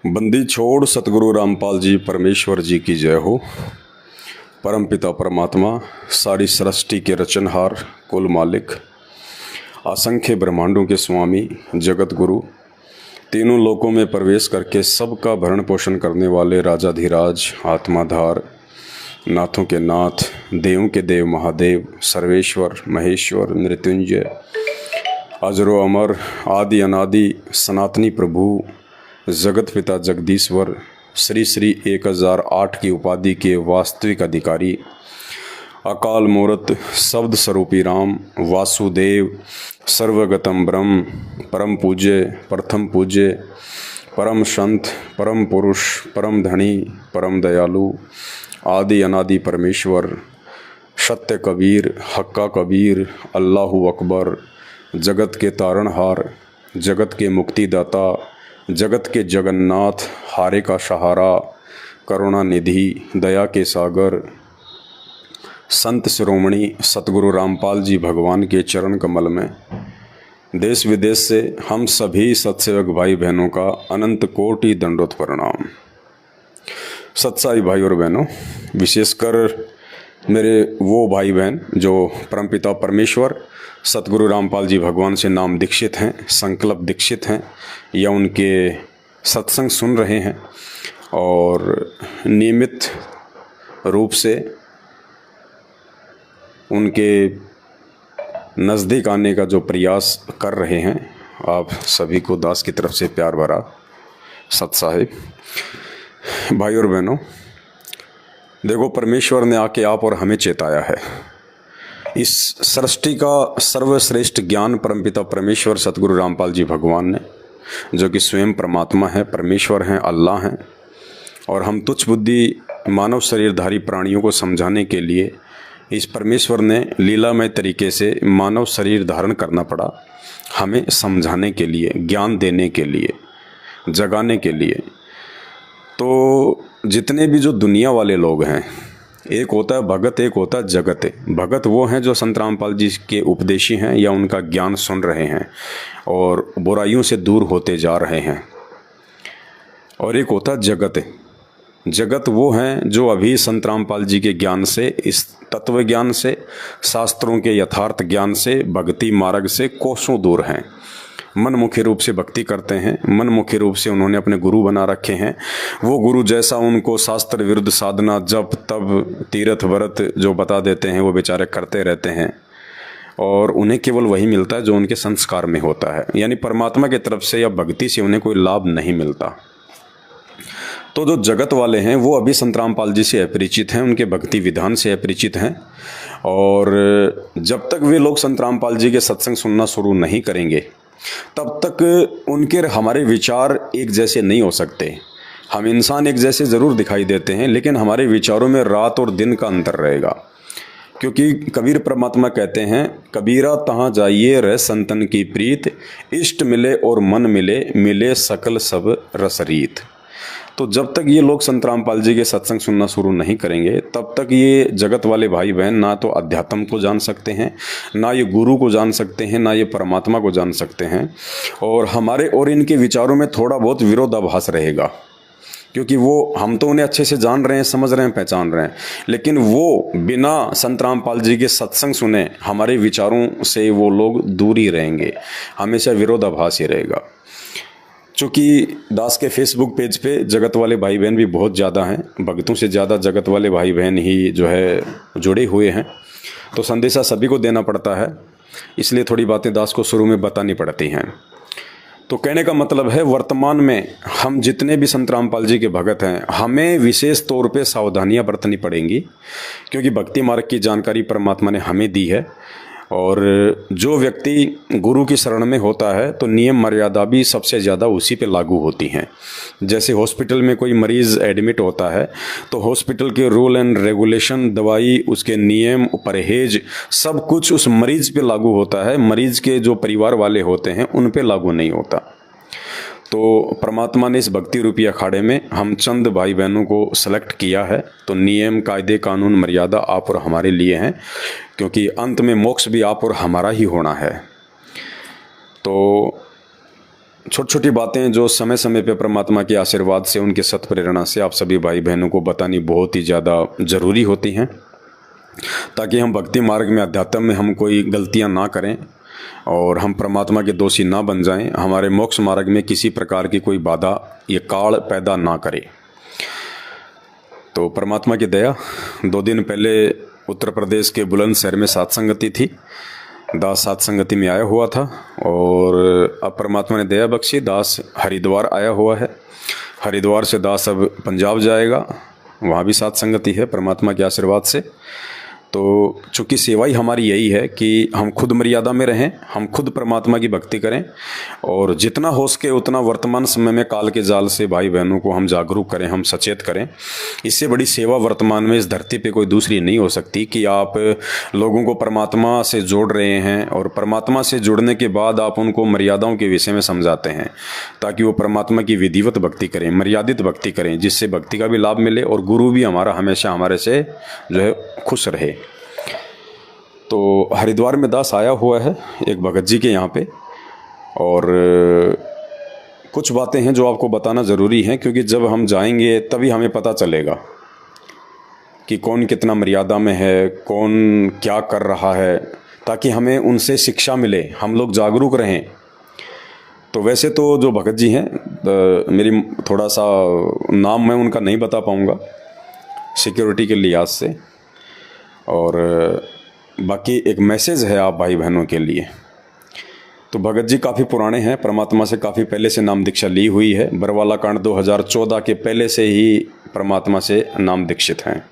बंदी छोड़ सतगुरु रामपाल जी परमेश्वर जी की जय हो। परमपिता परमात्मा सारी सृष्टि के रचनहार, कुल मालिक, असंख्य ब्रह्मांडों के स्वामी, जगत गुरु, तीनों लोकों में प्रवेश करके सबका भरण पोषण करने वाले राजाधिराज, आत्माधार, नाथों के नाथ, देवों के देव महादेव, सर्वेश्वर, महेश्वर, मृत्युंजय, अजरो अमर, आदि अनादि, सनातनी प्रभु, जगत पिता जगदीश्वर, श्री श्री 1008 की उपाधि के वास्तविक अधिकारी, अकाल मूर्त, शब्द स्वरूपी राम, वासुदेव, सर्वगतम ब्रह्म, परम पूज्य, प्रथम पूज्य, परम संत, परम पुरुष, परम धनी, परम दयालु, आदि अनादि परमेश्वर, सत्य कबीर, हक्का कबीर, अल्लाहु अकबर, जगत के तारणहार, जगत के मुक्तिदाता, जगत के जगन्नाथ, हारे का सहारा, करुणा निधि, दया के सागर, संत शिरोमणि सतगुरु रामपाल जी भगवान के चरण कमल में देश विदेश से हम सभी सत्सेवक भाई बहनों का अनंत कोटि दंडोत प्रणाम। सत्साई भाई और बहनों, विशेषकर मेरे वो भाई बहन जो परमपिता परमेश्वर सतगुरु रामपाल जी भगवान से नाम दीक्षित हैं, संकल्प दीक्षित हैं, या उनके सत्संग सुन रहे हैं और नियमित रूप से उनके नज़दीक आने का जो प्रयास कर रहे हैं, आप सभी को दास की तरफ से प्यार भरा सत साहिब। भाई और बहनों, देखो, परमेश्वर ने आके आप और हमें चेताया है। इस सृष्टि का सर्वश्रेष्ठ ज्ञान परमपिता परमेश्वर सतगुरु रामपाल जी भगवान ने, जो कि स्वयं परमात्मा है, परमेश्वर हैं, अल्लाह हैं, और हम तुच्छ बुद्धि मानव शरीरधारी प्राणियों को समझाने के लिए इस परमेश्वर ने लीलामय तरीके से मानव शरीर धारण करना पड़ा, हमें समझाने के लिए, ज्ञान देने के लिए, जगाने के लिए। तो जितने भी जो दुनिया वाले लोग हैं, एक होता है भगत, एक होता है जगत। भगत वो हैं जो संत रामपाल जी के उपदेशी हैं या उनका ज्ञान सुन रहे हैं और बुराइयों से दूर होते जा रहे हैं, और एक होता है जगत। जगत वो हैं जो अभी संत रामपाल जी के ज्ञान से, इस तत्व ज्ञान से, शास्त्रों के यथार्थ ज्ञान से, भक्ति मार्ग से कोसों दूर हैं। मनमुखी रूप से भक्ति करते हैं, मनमुखी रूप से उन्होंने अपने गुरु बना रखे हैं। वो गुरु जैसा उनको शास्त्र विरुद्ध साधना, जप, तप, तीर्थ व्रत जो बता देते हैं, वो बेचारे करते रहते हैं, और उन्हें केवल वही मिलता है जो उनके संस्कार में होता है, यानी परमात्मा की तरफ से या भक्ति से उन्हें कोई लाभ नहीं मिलता। तो जो जगत वाले हैं वो अभी संत रामपाल जी से अपरिचित हैं, उनके भक्ति विधान से अपरिचित हैं, और जब तक वे लोग संत रामपाल जी के सत्संग सुनना शुरू नहीं करेंगे तब तक उनके हमारे विचार एक जैसे नहीं हो सकते। हम इंसान एक जैसे ज़रूर दिखाई देते हैं, लेकिन हमारे विचारों में रात और दिन का अंतर रहेगा। क्योंकि कबीर परमात्मा कहते हैं, कबीरा तहाँ जाइए रह संतन की प्रीत, इष्ट मिले और मन मिले, मिले सकल सब रसरीत। तो जब तक ये लोग संत रामपाल जी के सत्संग सुनना शुरू नहीं करेंगे, तब तक ये जगत वाले भाई बहन ना तो अध्यात्म को जान सकते हैं, ना ये गुरु को जान सकते हैं, ना ये परमात्मा को जान सकते हैं, और हमारे और इनके विचारों में थोड़ा बहुत विरोधाभास रहेगा। क्योंकि वो, हम तो उन्हें अच्छे से जान रहे हैं, समझ रहे हैं, पहचान रहे हैं, लेकिन वो बिना संत रामपाल जी के सत्संग सुने हमारे विचारों से वो लोग दूर ही रहेंगे, हमेशा विरोधाभास ही रहेगा। चूँकि दास के फेसबुक पेज पे जगत वाले भाई बहन भी बहुत ज़्यादा हैं, भक्तों से ज़्यादा जगत वाले भाई बहन ही जो है जुड़े हुए हैं, तो संदेशा सभी को देना पड़ता है, इसलिए थोड़ी बातें दास को शुरू में बतानी पड़ती हैं। तो कहने का मतलब है, वर्तमान में हम जितने भी संत रामपाल जी के भगत हैं, हमें विशेष तौर पे सावधानियां बरतनी पड़ेंगी, क्योंकि भक्ति मार्ग की जानकारी परमात्मा ने हमें दी है, और जो व्यक्ति गुरु की शरण में होता है तो नियम मर्यादा भी सबसे ज़्यादा उसी पे लागू होती हैं। जैसे हॉस्पिटल में कोई मरीज़ एडमिट होता है तो हॉस्पिटल के रूल एंड रेगुलेशन, दवाई, उसके नियम, परहेज, सब कुछ उस मरीज़ पे लागू होता है, मरीज़ के जो परिवार वाले होते हैं उन पे लागू नहीं होता। तो परमात्मा ने इस भक्ति रूपी अखाड़े में हम चंद भाई बहनों को सेलेक्ट किया है, तो नियम, कायदे, कानून, मर्यादा आप और हमारे लिए हैं, क्योंकि अंत में मोक्ष भी आप और हमारा ही होना है। तो छोटी छोटी बातें जो समय समय पे परमात्मा के आशीर्वाद से, उनके सत प्रेरणा से आप सभी भाई बहनों को बतानी बहुत ही ज़्यादा ज़रूरी होती हैं, ताकि हम भक्ति मार्ग में, अध्यात्म में हम कोई गलतियां ना करें और हम परमात्मा के दोषी ना बन जाएं, हमारे मोक्ष मार्ग में किसी प्रकार की कोई बाधा ये काल पैदा ना करे। तो परमात्मा की दया, 2 दिन पहले उत्तर प्रदेश के बुलंदशहर में सात संगति थी, दास सात संगति में आया हुआ था, और अब परमात्मा ने दया बख्शी, दास हरिद्वार आया हुआ है। हरिद्वार से दास अब पंजाब जाएगा, वहाँ भी सात संगति है परमात्मा के आशीर्वाद से। तो चूँकि सेवा ही हमारी यही है कि हम खुद मर्यादा में रहें, हम खुद परमात्मा की भक्ति करें, और जितना हो सके उतना वर्तमान समय में काल के जाल से भाई बहनों को हम जागरूक करें, हम सचेत करें। इससे बड़ी सेवा वर्तमान में इस धरती पे कोई दूसरी नहीं हो सकती कि आप लोगों को परमात्मा से जोड़ रहे हैं, और परमात्मा से जुड़ने के बाद आप उनको मर्यादाओं के विषय में समझाते हैं, ताकि वो परमात्मा की विधिवत भक्ति करें, मर्यादित भक्ति करें, जिससे भक्ति का भी लाभ मिले और गुरु भी हमारा हमेशा हमारे से जो है खुश रहे। तो हरिद्वार में दास आया हुआ है एक भगत जी के यहाँ पे, और कुछ बातें हैं जो आपको बताना ज़रूरी है, क्योंकि जब हम जाएंगे तभी हमें पता चलेगा कि कौन कितना मर्यादा में है, कौन क्या कर रहा है, ताकि हमें उनसे शिक्षा मिले, हम लोग जागरूक रहें। तो वैसे तो जो भगत जी हैं, मेरी थोड़ा सा नाम मैं उनका नहीं बता पाऊँगा सिक्योरिटी के लिहाज से, और बाकी एक मैसेज है आप भाई बहनों के लिए। तो भगत जी काफ़ी पुराने हैं, परमात्मा से काफ़ी पहले से नाम दीक्षा ली हुई है। बरवाला कांड 2014 के पहले से ही परमात्मा से नाम दीक्षित हैं,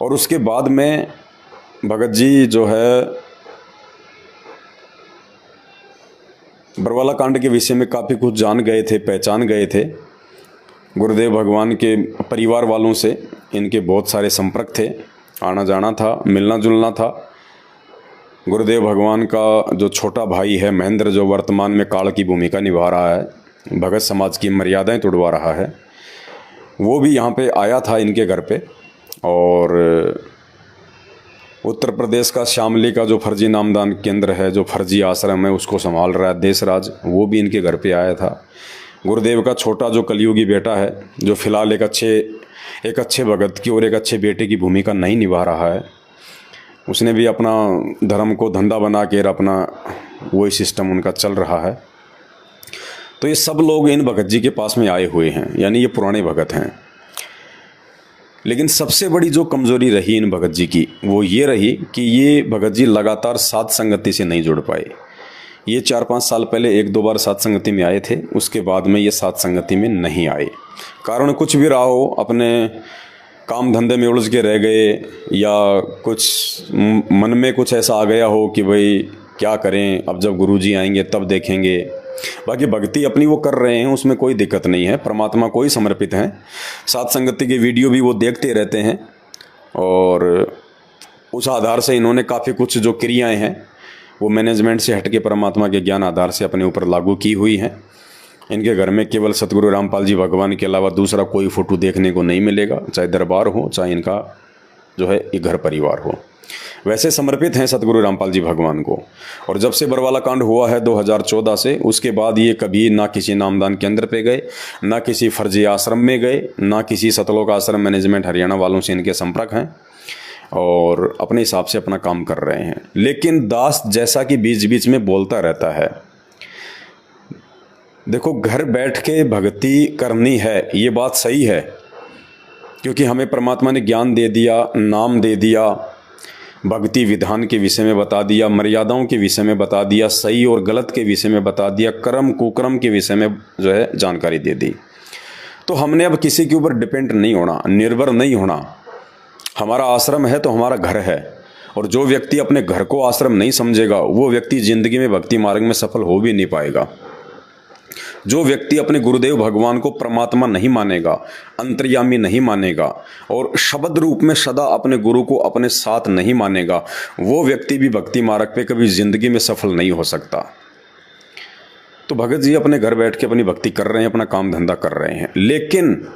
और उसके बाद में भगत जी जो है बरवाला कांड के विषय में काफ़ी कुछ जान गए थे, पहचान गए थे। गुरुदेव भगवान के परिवार वालों से इनके बहुत सारे संपर्क थे, आना जाना था, मिलना जुलना था। गुरुदेव भगवान का जो छोटा भाई है महेंद्र, जो वर्तमान में काल की भूमिका निभा रहा है, भगत समाज की मर्यादाएं तोड़वा रहा है, वो भी यहाँ पे आया था इनके घर पे। और उत्तर प्रदेश का शामली का जो फर्जी नामदान केंद्र है, जो फर्जी आश्रम है, उसको संभाल रहा है देशराज, वो भी इनके घर पे आया था। गुरुदेव का छोटा जो कलयुगी बेटा है, जो फिलहाल एक अच्छे भगत की और एक अच्छे बेटे की भूमिका नहीं निभा रहा है, उसने भी अपना धर्म को धंधा बना के अपना वही सिस्टम उनका चल रहा है। तो ये सब लोग इन भगत जी के पास में आए हुए हैं, यानी ये पुराने भगत हैं। लेकिन सबसे बड़ी जो कमज़ोरी रही इन भगत जी की, वो ये रही कि ये भगत जी लगातार साध संगति से नहीं जुड़ पाए। ये 4-5 साल पहले 1-2 बार साध संगति में आए थे, उसके बाद में ये साध संगति में नहीं आए। कारण कुछ भी रहा हो, अपने काम धंधे में उलझ के रह गए, या कुछ मन में कुछ ऐसा आ गया हो कि भाई क्या करें, अब जब गुरुजी आएंगे तब देखेंगे। बाकी भक्ति अपनी वो कर रहे हैं, उसमें कोई दिक्कत नहीं है, परमात्मा को ही समर्पित हैं। साध संगति के वीडियो भी वो देखते रहते हैं, और उस आधार से इन्होंने काफ़ी कुछ जो क्रियाएं हैं वो मैनेजमेंट से हटके परमात्मा के ज्ञान आधार से अपने ऊपर लागू की हुई हैं। इनके घर में केवल सतगुरु रामपाल जी भगवान के अलावा दूसरा कोई फ़ोटो देखने को नहीं मिलेगा, चाहे दरबार हो, चाहे इनका जो है ये घर परिवार हो। वैसे समर्पित हैं सतगुरु रामपाल जी भगवान को। और जब से बरवाला कांड हुआ है 2014 से, उसके बाद ये कभी ना किसी नामदान केंद्र पे गए, ना किसी फर्जी आश्रम में गए, ना किसी सतलोक आश्रम मैनेजमेंट हरियाणा वालों से इनके संपर्क हैं, और अपने हिसाब से अपना काम कर रहे हैं। लेकिन दास जैसा कि बीच बीच में बोलता रहता है, देखो घर बैठ के भक्ति करनी है, ये बात सही है, क्योंकि हमें परमात्मा ने ज्ञान दे दिया, नाम दे दिया, भक्ति विधान के विषय में बता दिया, मर्यादाओं के विषय में बता दिया, सही और गलत के विषय में बता दिया, कर्म कुकर्म के विषय में जो है जानकारी दे दी। तो हमने अब किसी के ऊपर डिपेंड नहीं होना, निर्भर नहीं होना। हमारा आश्रम है तो हमारा घर है, और जो व्यक्ति अपने घर को आश्रम नहीं समझेगा, वो व्यक्ति जिंदगी में भक्ति मार्ग में सफल हो भी नहीं पाएगा। जो व्यक्ति अपने गुरुदेव भगवान को परमात्मा नहीं मानेगा, अंतर्यामी नहीं मानेगा, और शब्द रूप में सदा अपने गुरु को अपने साथ नहीं मानेगा, वो व्यक्ति भी भक्ति मार्ग पे कभी जिंदगी में सफल नहीं हो सकता। तो भगत जी अपने घर बैठ के अपनी भक्ति कर रहे हैं, अपना काम धंधा कर रहे हैं। लेकिन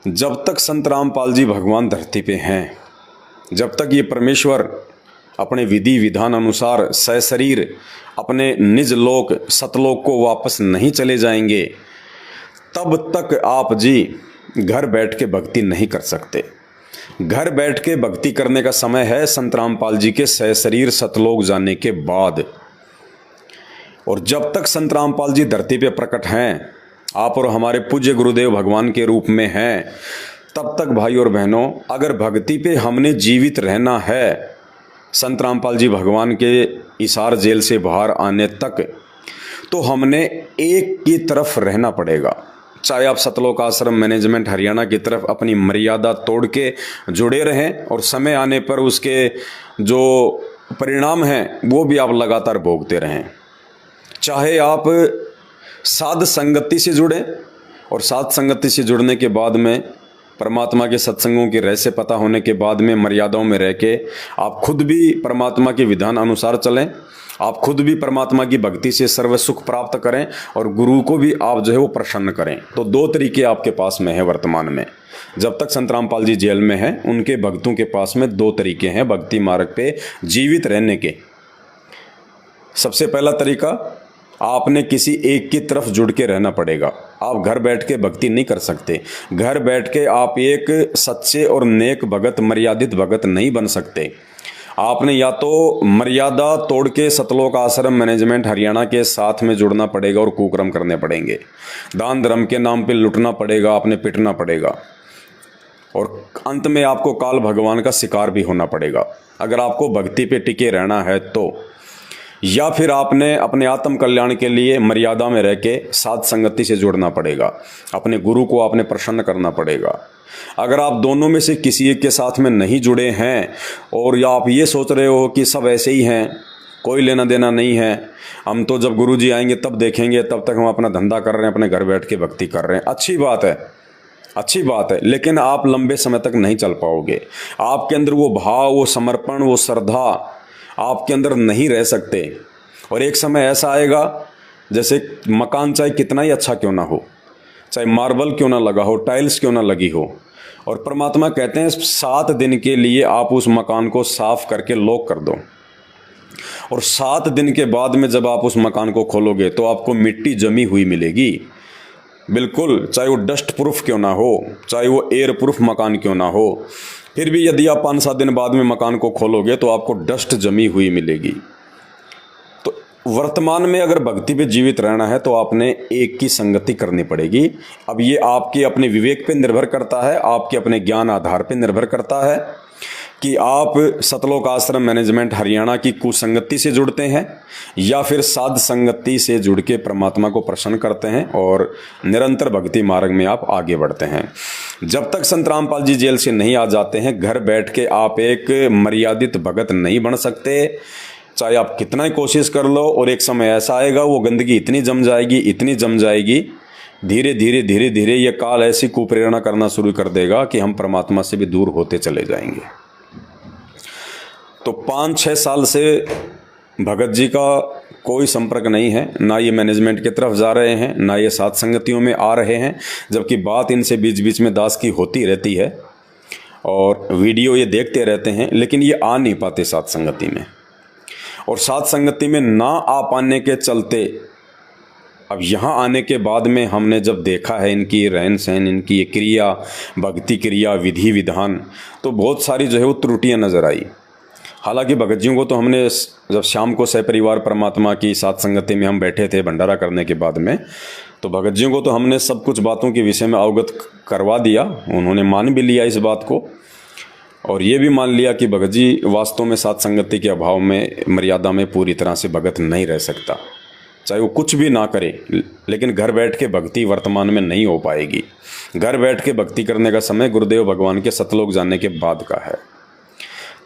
जब तक संत रामपाल जी भगवान धरती पे हैं, जब तक ये परमेश्वर अपने विधि विधान अनुसार सशरीर अपने निज लोक सतलोक को वापस नहीं चले जाएंगे, तब तक आप जी घर बैठ के भक्ति नहीं कर सकते। घर बैठ के भक्ति करने का समय है संत रामपाल जी के सशरीर सतलोक जाने के बाद। और जब तक संत रामपाल जी धरती पे प्रकट हैं, आप और हमारे पूज्य गुरुदेव भगवान के रूप में हैं, तब तक भाई और बहनों, अगर भक्ति पे हमने जीवित रहना है संत रामपाल जी भगवान के इसार जेल से बाहर आने तक, तो हमने एक की तरफ रहना पड़ेगा। चाहे आप सतलोक आश्रम मैनेजमेंट हरियाणा की तरफ अपनी मर्यादा तोड़ के जुड़े रहें और समय आने पर उसके जो परिणाम हैं वो भी आप लगातार भोगते रहें। चाहे आप साध संगति से जुड़े और साध संगति से जुड़ने के बाद में परमात्मा के सत्संगों के रहस्य पता होने के बाद में मर्यादाओं में रह के आप खुद भी परमात्मा के विधान अनुसार चलें, आप खुद भी परमात्मा की भक्ति से सर्व सुख प्राप्त करें और गुरु को भी आप जो है वो प्रसन्न करें। तो दो तरीके आपके पास में है वर्तमान में। जब तक संत रामपाल जी जेल में हैं, उनके भक्तों के पास में दो तरीके हैं भक्ति मार्ग पे जीवित रहने के। सबसे पहला तरीका, आपने किसी एक की तरफ जुड़ के रहना पड़ेगा। आप घर बैठ के भक्ति नहीं कर सकते। घर बैठ के आप एक सच्चे और नेक भगत, मर्यादित भगत नहीं बन सकते। आपने या तो मर्यादा तोड़ के सतलोक आश्रम मैनेजमेंट हरियाणा के साथ में जुड़ना पड़ेगा और कुकर्म करने पड़ेंगे। दान धर्म के नाम पे लुटना पड़ेगा, आपने पिटना पड़ेगा और अंत में आपको काल भगवान का शिकार भी होना पड़ेगा अगर आपको भक्ति पे टिके रहना है तो। या फिर आपने अपने आत्म कल्याण के लिए मर्यादा में रह के साध संगति से जुड़ना पड़ेगा, अपने गुरु को आपने प्रसन्न करना पड़ेगा। अगर आप दोनों में से किसी एक के साथ में नहीं जुड़े हैं और या आप ये सोच रहे हो कि सब ऐसे ही हैं, कोई लेना देना नहीं है, हम तो जब गुरु जी आएंगे तब देखेंगे, तब तक हम अपना धंधा कर रहे हैं, अपने घर बैठ के भक्ति कर रहे हैं, अच्छी बात है, अच्छी बात है, लेकिन आप लंबे समय तक नहीं चल पाओगे। आपके अंदर वो भाव, वो समर्पण, वो श्रद्धा आपके अंदर नहीं रह सकते। और एक समय ऐसा आएगा, जैसे मकान चाहे कितना ही अच्छा क्यों ना हो, चाहे मार्बल क्यों ना लगा हो, टाइल्स क्यों ना लगी हो, और परमात्मा कहते हैं 7 दिन के लिए आप उस मकान को साफ करके लॉक कर दो, और 7 दिन के बाद में जब आप उस मकान को खोलोगे तो आपको मिट्टी जमी हुई मिलेगी, बिल्कुल, चाहे वो डस्ट प्रूफ क्यों ना हो, चाहे वो एयर प्रूफ मकान क्यों ना हो, फिर भी यदि आप 5-7 दिन बाद में मकान को खोलोगे तो आपको डस्ट जमी हुई मिलेगी। तो वर्तमान में अगर भक्ति पे जीवित रहना है तो आपने एक की संगति करनी पड़ेगी। अब ये आपके अपने विवेक पे निर्भर करता है, आपके अपने ज्ञान आधार पे निर्भर करता है कि आप सतलोक आश्रम मैनेजमेंट हरियाणा की कुसंगति से जुड़ते हैं या फिर साध संगति से जुड़ के परमात्मा को प्रसन्न करते हैं और निरंतर भक्ति मार्ग में आप आगे बढ़ते हैं। जब तक संत रामपाल जी जेल से नहीं आ जाते हैं, घर बैठ के आप एक मर्यादित भगत नहीं बन सकते, चाहे आप कितना ही कोशिश कर लो। और एक समय ऐसा आएगा, वो गंदगी इतनी जम जाएगी, इतनी जम जाएगी, धीरे धीरे धीरे धीरे ये काल ऐसी कुप्रेरणा करना शुरू कर देगा कि हम परमात्मा से भी दूर होते चले जाएंगे। तो 5-6 साल से भगत जी का कोई संपर्क नहीं है, ना ये मैनेजमेंट की तरफ जा रहे हैं, ना ये साथ संगतियों में आ रहे हैं, जबकि बात इनसे बीच बीच में दास की होती रहती है और वीडियो ये देखते रहते हैं, लेकिन ये आ नहीं पाते साथ संगति में। और साथ संगति में ना आ पाने के चलते अब यहाँ आने के बाद में हमने जब देखा है इनकी रहन सहन, इनकी ये क्रिया, भक्ति क्रिया, विधि विधान, तो बहुत सारी जो है वो त्रुटियाँ नज़र आई। हालांकि भगत जियों को तो हमने जब शाम को सहपरिवार परमात्मा की साथ संगति में हम बैठे थे भंडारा करने के बाद में, तो भगत जियों को तो हमने सब कुछ बातों के विषय में अवगत करवा दिया। उन्होंने मान भी लिया इस बात को और ये भी मान लिया कि भगत जी वास्तव में साथ संगति के अभाव में, मर्यादा में पूरी तरह से भगत नहीं रह सकता, चाहे वो कुछ भी ना करे। लेकिन घर बैठ के भक्ति वर्तमान में नहीं हो पाएगी। घर बैठ के भक्ति करने का समय गुरुदेव भगवान के सतलोक जाने के बाद का है।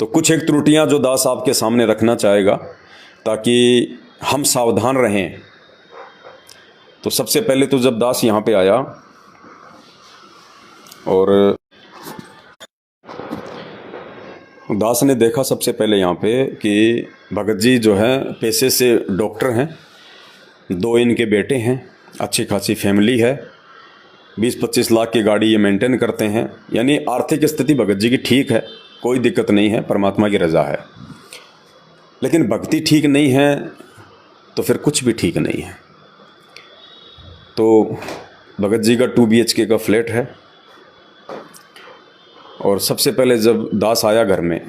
तो कुछ एक त्रुटियां जो दास आपके सामने रखना चाहेगा ताकि हम सावधान रहें। तो सबसे पहले तो जब दास यहाँ पे आया और दास ने देखा सबसे पहले यहाँ पे कि भगत जी जो है पेशे से डॉक्टर हैं, 2 इनके बेटे हैं, अच्छी खासी फैमिली है, 20-25 लाख की गाड़ी ये मेंटेन करते हैं, यानी आर्थिक स्थिति भगत जी की ठीक है, कोई दिक्कत नहीं है, परमात्मा की रज़ा है। लेकिन भक्ति ठीक नहीं है तो फिर कुछ भी ठीक नहीं है। तो भगत जी का 2 BHK का फ्लैट है, और सबसे पहले जब दास आया घर में,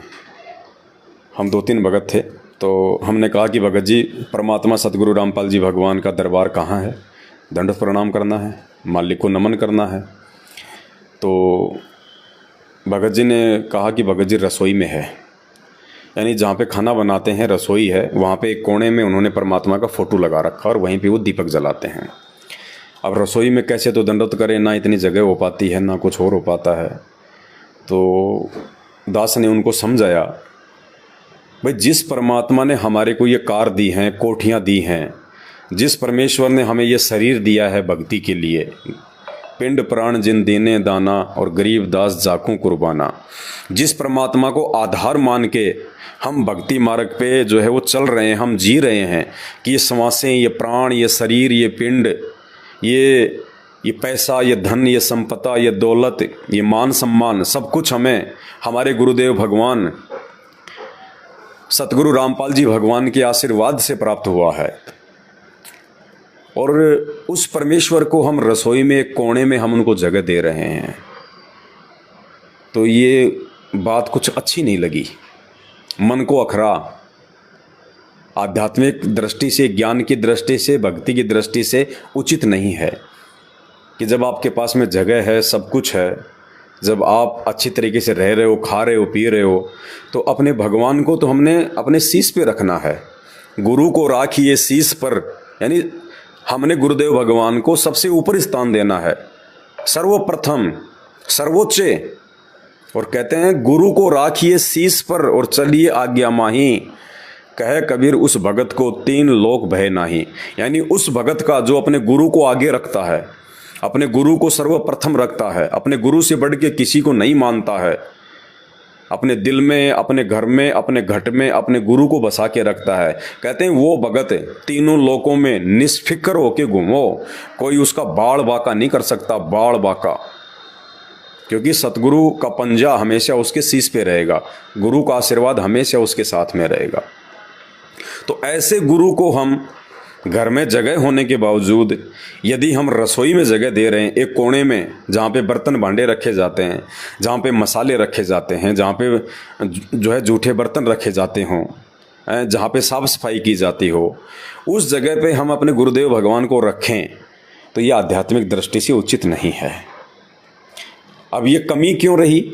हम 2-3 भगत थे, तो हमने कहा कि भगत जी, परमात्मा सतगुरु रामपाल जी भगवान का दरबार कहाँ है, दंडवत प्रणाम करना है, मालिक को नमन करना है। तो भगत जी ने कहा कि भगत जी रसोई में है, यानी जहाँ पे खाना बनाते हैं रसोई है, वहाँ पे एक कोने में उन्होंने परमात्मा का फ़ोटो लगा रखा और वहीं पे वो दीपक जलाते हैं। अब रसोई में कैसे तो दंडवत करें, ना इतनी जगह हो पाती है ना कुछ और हो पाता है। तो दास ने उनको समझाया, भाई जिस परमात्मा ने हमारे को ये कार दी हैं, कोठियाँ दी हैं, जिस परमेश्वर ने हमें ये शरीर दिया है भक्ति के लिए, पिंड प्राण जिन देने दाना और गरीब दास जाकू कुर्बाना, जिस परमात्मा को आधार मान के हम भक्ति मार्ग पे जो है वो चल रहे हैं, हम जी रहे हैं कि ये श्वासें, ये प्राण, ये शरीर, ये पिंड, ये पैसा, ये धन, ये संपदा, ये दौलत, ये मान सम्मान, सब कुछ हमें हमारे गुरुदेव भगवान सतगुरु रामपाल जी भगवान के आशीर्वाद से प्राप्त हुआ है। और उस परमेश्वर को हम रसोई में एक कोने में हम उनको जगह दे रहे हैं। तो ये बात कुछ अच्छी नहीं लगी, मन को अखरा। आध्यात्मिक दृष्टि से, ज्ञान की दृष्टि से, भक्ति की दृष्टि से उचित नहीं है कि जब आपके पास में जगह है, सब कुछ है, जब आप अच्छी तरीके से रह रहे हो, खा रहे हो, पी रहे हो, तो अपने भगवान को तो हमने अपने शीश पे रखना है। गुरु को राखिए शीश पर, यानी हमने गुरुदेव भगवान को सबसे ऊपर स्थान देना है, सर्वप्रथम, सर्वोच्च। और कहते हैं गुरु को राखिए शीश पर और चलिए आज्ञा माही, कहे कबीर उस भगत को 3 लोक भय नाही। यानी उस भगत का जो अपने गुरु को आगे रखता है, अपने गुरु को सर्वप्रथम रखता है, अपने गुरु से बढ़ के किसी को नहीं मानता है, अपने दिल में, अपने घर में, अपने घट में अपने गुरु को बसा के रखता है, कहते हैं वो भगत 3 लोकों में निष्फिक्र होके घूमो, कोई उसका बाड़ बाका नहीं कर सकता, बाड़ बाका। क्योंकि सतगुरु का पंजा हमेशा उसके शीश पे रहेगा, गुरु का आशीर्वाद हमेशा उसके साथ में रहेगा। तो ऐसे गुरु को हम घर में जगह होने के बावजूद यदि हम रसोई में जगह दे रहे हैं, एक कोने में जहाँ पे बर्तन भांडे रखे जाते हैं, जहाँ पे मसाले रखे जाते हैं, जहाँ पे जो है जूठे बर्तन रखे जाते हों, जहाँ पे साफ़ सफाई की जाती हो, उस जगह पे हम अपने गुरुदेव भगवान को रखें, तो ये आध्यात्मिक दृष्टि से उचित नहीं है। अब ये कमी क्यों रही?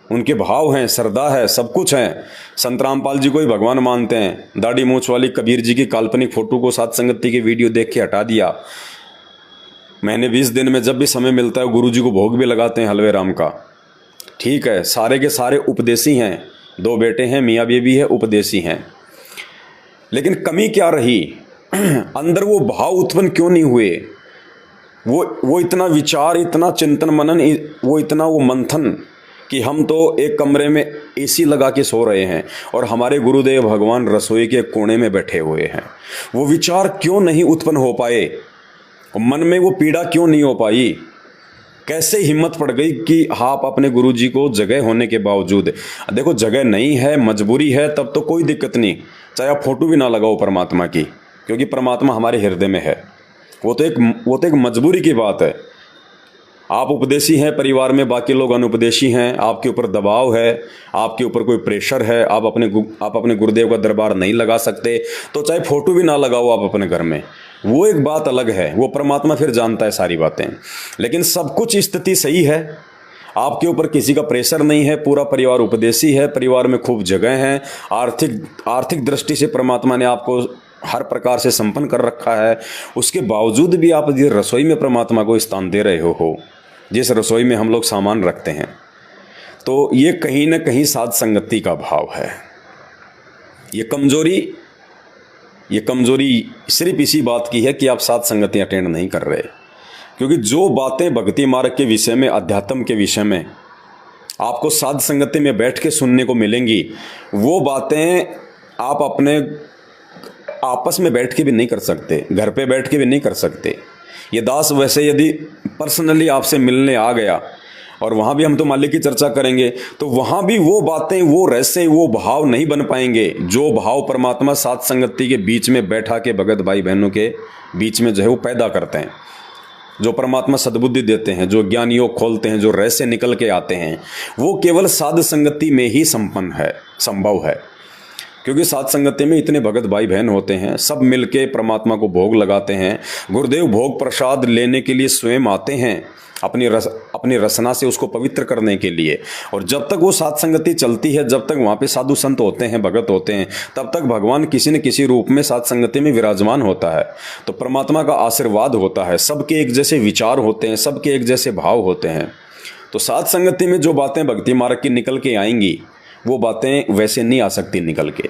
उनके भाव हैं, श्रद्धा है, सब कुछ है। संत रामपाल जी को ही भगवान मानते हैं। दाढ़ी मूंछ वाली कबीर जी की काल्पनिक फोटो को सात संगति की वीडियो देख के हटा दिया। महीने 20 दिन में जब भी समय मिलता है गुरु जी को भोग भी लगाते हैं हलवे राम का। ठीक है, सारे के सारे उपदेशी हैं, 2 बेटे हैं, मियाँ बीवी है, उपदेशी हैं। लेकिन कमी क्या रही? अंदर वो भाव उत्पन्न क्यों नहीं हुए? वो इतना विचार, इतना चिंतन मनन, वो इतना वो मंथन कि हम तो एक कमरे में एसी लगा के सो रहे हैं और हमारे गुरुदेव भगवान रसोई के कोने में बैठे हुए हैं। वो विचार क्यों नहीं उत्पन्न हो पाए? मन में वो पीड़ा क्यों नहीं हो पाई? कैसे हिम्मत पड़ गई कि आप अपने गुरु जी को जगह होने के बावजूद, देखो जगह नहीं है, मजबूरी है, तब तो कोई दिक्कत नहीं, चाहे आप फोटो भी ना लगाओ परमात्मा की, क्योंकि परमात्मा हमारे हृदय में है। वो तो एक मजबूरी की बात है। आप उपदेशी हैं परिवार में, बाकी लोग अनुपदेशी हैं, आपके ऊपर दबाव है, आपके ऊपर कोई प्रेशर है, आप अपने गुरुदेव का दरबार नहीं लगा सकते, तो चाहे फोटो भी ना लगाओ आप अपने घर में, वो एक बात अलग है, वो परमात्मा फिर जानता है सारी बातें। लेकिन सब कुछ स्थिति सही है, आपके ऊपर किसी का प्रेशर नहीं है, पूरा परिवार उपदेशी है, परिवार में खूब जगह है, आर्थिक दृष्टि से परमात्मा ने आपको हर प्रकार से संपन्न कर रखा है। उसके बावजूद भी आप जिस रसोई में परमात्मा को स्थान दे रहे हो, जिस रसोई में हम लोग सामान रखते हैं, तो ये कहीं ना कहीं साध संगति का भाव है। ये कमजोरी सिर्फ इसी बात की है कि आप साध संगति अटेंड नहीं कर रहे। क्योंकि जो बातें भक्ति मार्ग के विषय में, अध्यात्म के विषय में आपको साध संगति में बैठ के सुनने को मिलेंगी, वो बातें आप अपने आपस में बैठ के भी नहीं कर सकते, घर पे बैठ के भी नहीं कर सकते। ये दास वैसे यदि पर्सनली आपसे मिलने आ गया, और वहाँ भी हम तो मालिक की चर्चा करेंगे, तो वहाँ भी वो बातें, वो रहस्य, वो भाव नहीं बन पाएंगे जो भाव परमात्मा सात संगति के बीच में बैठा के भगत भाई बहनों के बीच में जो है वो पैदा करते हैं, जो परमात्मा सद्बुद्धि देते हैं, जो ज्ञानियों खोलते हैं, जो रहस्य निकल के आते हैं, वो केवल साध संगति में ही संपन्न है, संभव है। क्योंकि साध संगति में इतने भगत भाई बहन होते हैं, सब मिलके परमात्मा को भोग लगाते हैं। गुरुदेव भोग प्रसाद लेने के लिए स्वयं आते हैं, अपनी रसना से उसको पवित्र करने के लिए। और जब तक वो साध संगति चलती है, जब तक वहाँ पे साधु संत होते हैं, भगत होते हैं, तब तक भगवान किसी न किसी रूप में साध संगति में विराजमान होता है। तो परमात्मा का आशीर्वाद होता है, सबके एक जैसे विचार होते हैं, सबके एक जैसे भाव होते हैं। तो साध संगति में जो बातें भक्ति मार्ग की निकल के आएंगी, वो बातें वैसे नहीं आ सकती निकल के।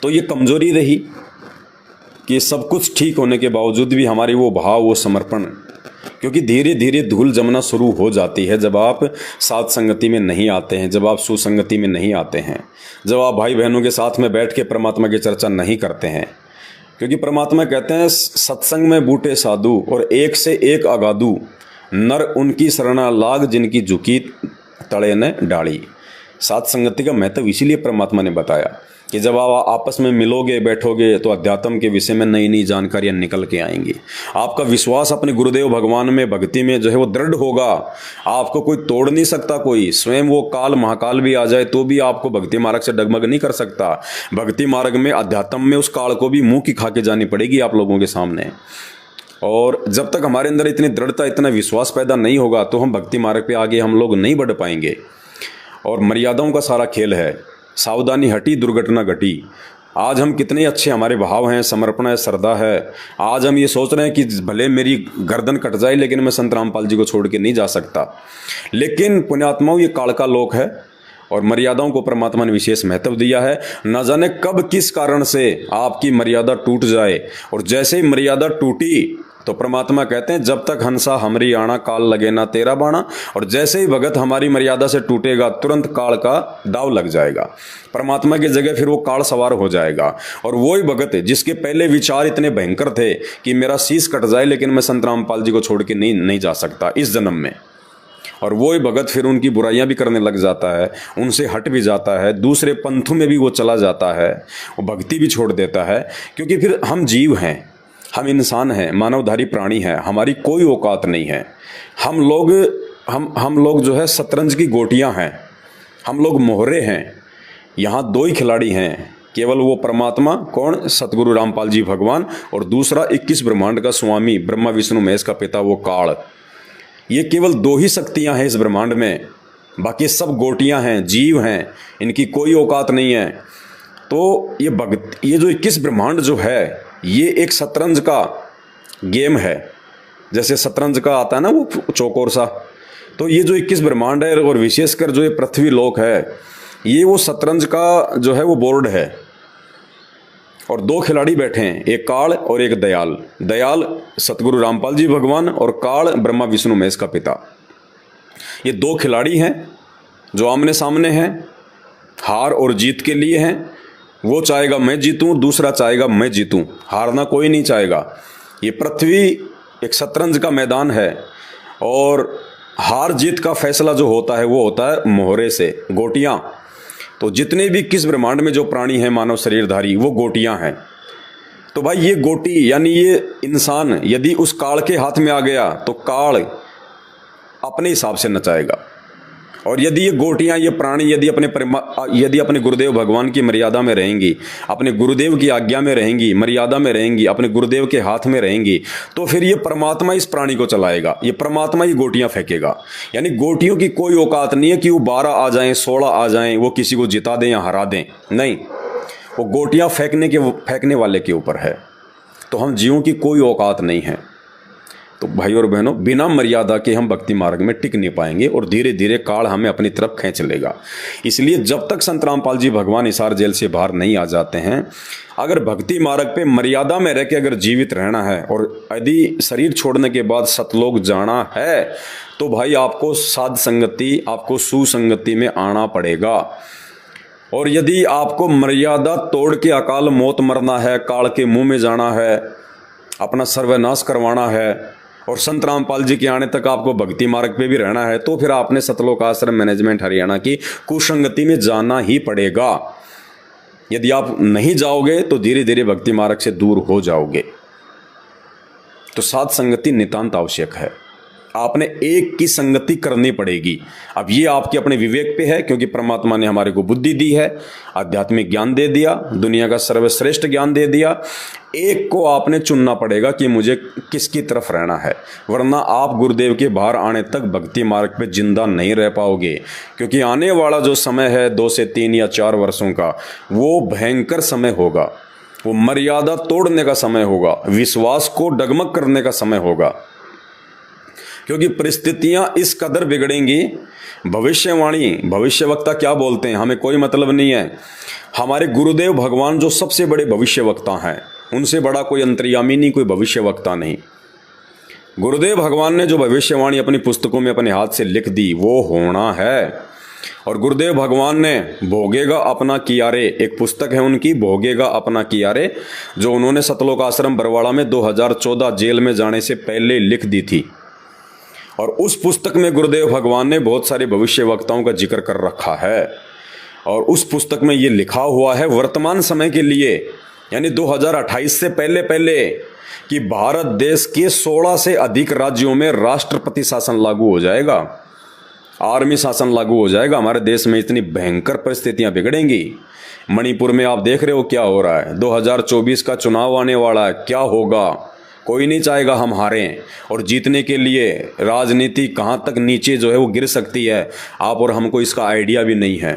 तो ये कमजोरी रही कि सब कुछ ठीक होने के बावजूद भी हमारी वो भाव, वो समर्पण, क्योंकि धीरे धीरे धूल जमना शुरू हो जाती है जब आप साध संगति में नहीं आते हैं, जब आप सुसंगति में नहीं आते हैं, जब आप भाई बहनों के साथ में बैठ के परमात्मा की चर्चा नहीं करते हैं। क्योंकि परमात्मा कहते हैं सत्संग में बूटे साधु और एक से एक अगाधु, नर उनकी शरणा लाग जिनकी झुकी तड़े न डाली। साध संगति का महत्व इसीलिए परमात्मा ने बताया कि जब आप आपस में मिलोगे, बैठोगे, तो अध्यात्म के विषय में नई नई जानकारियां निकल के आएंगी। आपका विश्वास अपने गुरुदेव भगवान में, भक्ति में जो है वो दृढ़ होगा। आपको कोई तोड़ नहीं सकता, कोई स्वयं वो काल महाकाल भी आ जाए तो भी आपको भक्ति मार्ग से डगमग नहीं कर सकता। भक्ति मार्ग में, अध्यात्म में उस काल को भी मुंह की खा के जानी पड़ेगी आप लोगों के सामने। और जब तक हमारे अंदर इतनी दृढ़ता, इतना विश्वास पैदा नहीं होगा, तो हम भक्ति मार्ग पे आगे हम लोग नहीं बढ़ पाएंगे। और मर्यादाओं का सारा खेल है, सावधानी हटी दुर्घटना घटी। आज हम कितने अच्छे हमारे भाव हैं, समर्पण है, श्रद्धा है। आज हम ये सोच रहे हैं कि भले मेरी गर्दन कट जाए लेकिन मैं संत रामपाल जी को छोड़ के नहीं जा सकता। लेकिन पुण्यात्माओं, ये काल का लोक है और मर्यादाओं को परमात्मा ने विशेष महत्व दिया है। न जाने कब किस कारण से आपकी मर्यादा टूट जाए, और जैसे ही मर्यादा टूटी तो परमात्मा कहते हैं जब तक हंसा हमरी आना, काल लगे ना तेरा बाणा। और जैसे ही भगत हमारी मर्यादा से टूटेगा, तुरंत काल का दाव लग जाएगा। परमात्मा की जगह फिर वो काल सवार हो जाएगा। और वही भगत है जिसके पहले विचार इतने भयंकर थे कि मेरा शीश कट जाए लेकिन मैं संत रामपाल जी को छोड़ के नहीं जा सकता इस जन्म में। और वही भगत फिर उनकी बुराइयां भी करने लग जाता है, उनसे हट भी जाता है, दूसरे पंथों में भी वो चला जाता है, वो भक्ति भी छोड़ देता है। क्योंकि फिर हम जीव हैं, हम इंसान हैं, मानवधारी प्राणी हैं, हमारी कोई औकात नहीं है। हम लोग जो है शतरंज की गोटियां हैं, हम लोग मोहरे हैं। यहाँ दो ही खिलाड़ी हैं, केवल वो परमात्मा, कौन? सतगुरु रामपाल जी भगवान, और दूसरा 21 ब्रह्मांड का स्वामी, ब्रह्मा विष्णु महेश का पिता, वो काल। ये केवल दो ही शक्तियां हैं इस ब्रह्मांड में, बाकी सब गोटियां हैं, जीव हैं, इनकी कोई औकात नहीं है। तो ये जो 21 ब्रह्मांड जो है, ये एक शतरंज का गेम है। जैसे शतरंज का आता है ना वो चौकोर सा, तो ये जो 21 ब्रह्मांड है, और विशेषकर जो ये पृथ्वी लोक है, ये वो शतरंज का जो है वो बोर्ड है। और दो खिलाड़ी बैठे हैं, एक काल और एक दयाल। दयाल सतगुरु रामपाल जी भगवान और काल ब्रह्मा विष्णु महेश का पिता। ये दो खिलाड़ी हैं जो आमने सामने हैं, हार और जीत के लिए हैं। वो चाहेगा मैं जीतूं, दूसरा चाहेगा मैं जीतूं, हारना कोई नहीं चाहेगा। ये पृथ्वी एक शतरंज का मैदान है, और हार जीत का फैसला जो होता है वो होता है मोहरे से, गोटियां। तो जितने भी किस ब्रह्मांड में जो प्राणी हैं मानव शरीरधारी, वो गोटियां हैं। तो भाई ये गोटी यानी ये इंसान यदि उस काल के हाथ में आ गया तो काल अपने हिसाब से नचाएगा। और यदि ये गोटियां, ये प्राणी यदि अपने गुरुदेव भगवान की मर्यादा में रहेंगी, अपने गुरुदेव की आज्ञा में रहेंगी, मर्यादा में रहेंगी, अपने गुरुदेव के हाथ में रहेंगी, तो फिर ये परमात्मा इस प्राणी को चलाएगा, ये परमात्मा ही गोटियां फेंकेगा। यानी गोटियों की कोई औकात नहीं है कि वो 12 आ जाएं, 16 आ जाएं, वो किसी को जिता दें या हरा दें, नहीं। वो गोटियां फेंकने वाले के ऊपर है। तो हम जीवों की कोई औकात नहीं है। तो भाई और बहनों, बिना मर्यादा के हम भक्ति मार्ग में टिक नहीं पाएंगे, और धीरे धीरे काल हमें अपनी तरफ खींच लेगा। इसलिए जब तक संत रामपाल जी भगवान हिसार जेल से बाहर नहीं आ जाते हैं, अगर भक्ति मार्ग पे मर्यादा में रह के अगर जीवित रहना है, और यदि शरीर छोड़ने के बाद सतलोक जाना है, तो भाई आपको साध संगति, आपको सुसंगति में आना पड़ेगा। और यदि आपको मर्यादा तोड़ के अकाल मौत मरना है, काल के मुंह में जाना है, अपना सर्वनाश करवाना है, और संत रामपाल जी के आने तक आपको भक्ति मार्ग पे भी रहना है तो फिर आपने सतलोक आश्रम मैनेजमेंट हरियाणा की कुसंगति में जाना ही पड़ेगा। यदि आप नहीं जाओगे तो धीरे धीरे भक्ति मार्ग से दूर हो जाओगे। तो साध संगति नितांत आवश्यक है। आपने एक की संगति करनी पड़ेगी। अब ये आपके अपने विवेक पे है, क्योंकि परमात्मा ने हमारे को बुद्धि दी है, आध्यात्मिक ज्ञान दे दिया, दुनिया का सर्वश्रेष्ठ ज्ञान दे दिया। एक को आपने चुनना पड़ेगा कि मुझे किसकी तरफ रहना है, वरना आप गुरुदेव के बाहर आने तक भक्ति मार्ग पे जिंदा नहीं रह पाओगे। क्योंकि आने वाला जो समय है 2 से 3 या 4 वर्षों का, वो भयंकर समय होगा। वो मर्यादा तोड़ने का समय होगा, विश्वास को डगमग करने का समय होगा। क्योंकि परिस्थितियां इस कदर बिगड़ेंगी। भविष्यवाणी, भविष्यवक्ता क्या बोलते हैं हमें कोई मतलब नहीं है। हमारे गुरुदेव भगवान जो सबसे बड़े भविष्यवक्ता हैं, उनसे बड़ा कोई अंतर्यामी नहीं, कोई भविष्यवक्ता नहीं। गुरुदेव भगवान ने जो भविष्यवाणी अपनी पुस्तकों में अपने हाथ से लिख दी, वो होना है। और गुरुदेव भगवान ने भोगेगा अपना कियारे, एक पुस्तक है उनकी, भोगेगा अपना कियारे, जो उन्होंने सतलोक आश्रम बरवाड़ा में 2014 जेल में जाने से पहले लिख दी थी। और उस पुस्तक में गुरुदेव भगवान ने बहुत सारे भविष्यवक्ताओं का जिक्र कर रखा है। और उस पुस्तक में ये लिखा हुआ है वर्तमान समय के लिए, यानी 2028 से पहले पहले, कि भारत देश के 16 से अधिक राज्यों में राष्ट्रपति शासन लागू हो जाएगा, आर्मी शासन लागू हो जाएगा। हमारे देश में इतनी भयंकर परिस्थितियां बिगड़ेंगी। मणिपुर में आप देख रहे हो क्या हो रहा है। 2024 का चुनाव आने वाला है, क्या होगा? कोई नहीं चाहेगा हम हारें। और जीतने के लिए राजनीति कहाँ तक नीचे जो है वो गिर सकती है, आप और हमको इसका आइडिया भी नहीं है।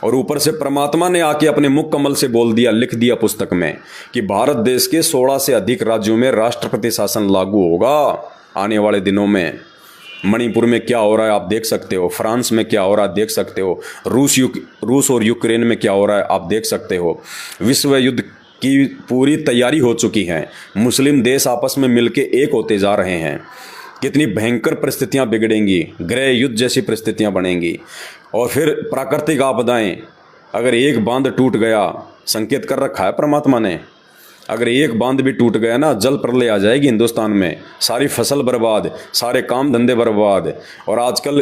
और ऊपर से परमात्मा ने आके अपने मुख कमल से बोल दिया, लिख दिया पुस्तक में, कि भारत देश के 16 से अधिक राज्यों में राष्ट्रपति शासन लागू होगा आने वाले दिनों में। मणिपुर में क्या हो रहा है आप देख सकते हो, फ्रांस में क्या हो रहा है देख सकते हो, रूस और यूक्रेन में क्या हो रहा है आप देख सकते हो। विश्व युद्ध की पूरी तैयारी हो चुकी है। मुस्लिम देश आपस में मिलके एक होते जा रहे हैं। कितनी भयंकर परिस्थितियां बिगड़ेंगी, गृह युद्ध जैसी परिस्थितियां बनेंगी। और फिर प्राकृतिक आपदाएं, अगर एक बांध टूट गया, संकेत कर रखा है परमात्मा ने, अगर एक बांध भी टूट गया ना, जल प्रलय आ जाएगी हिंदुस्तान में, सारी फसल बर्बाद, सारे काम धंधे बर्बाद। और आजकल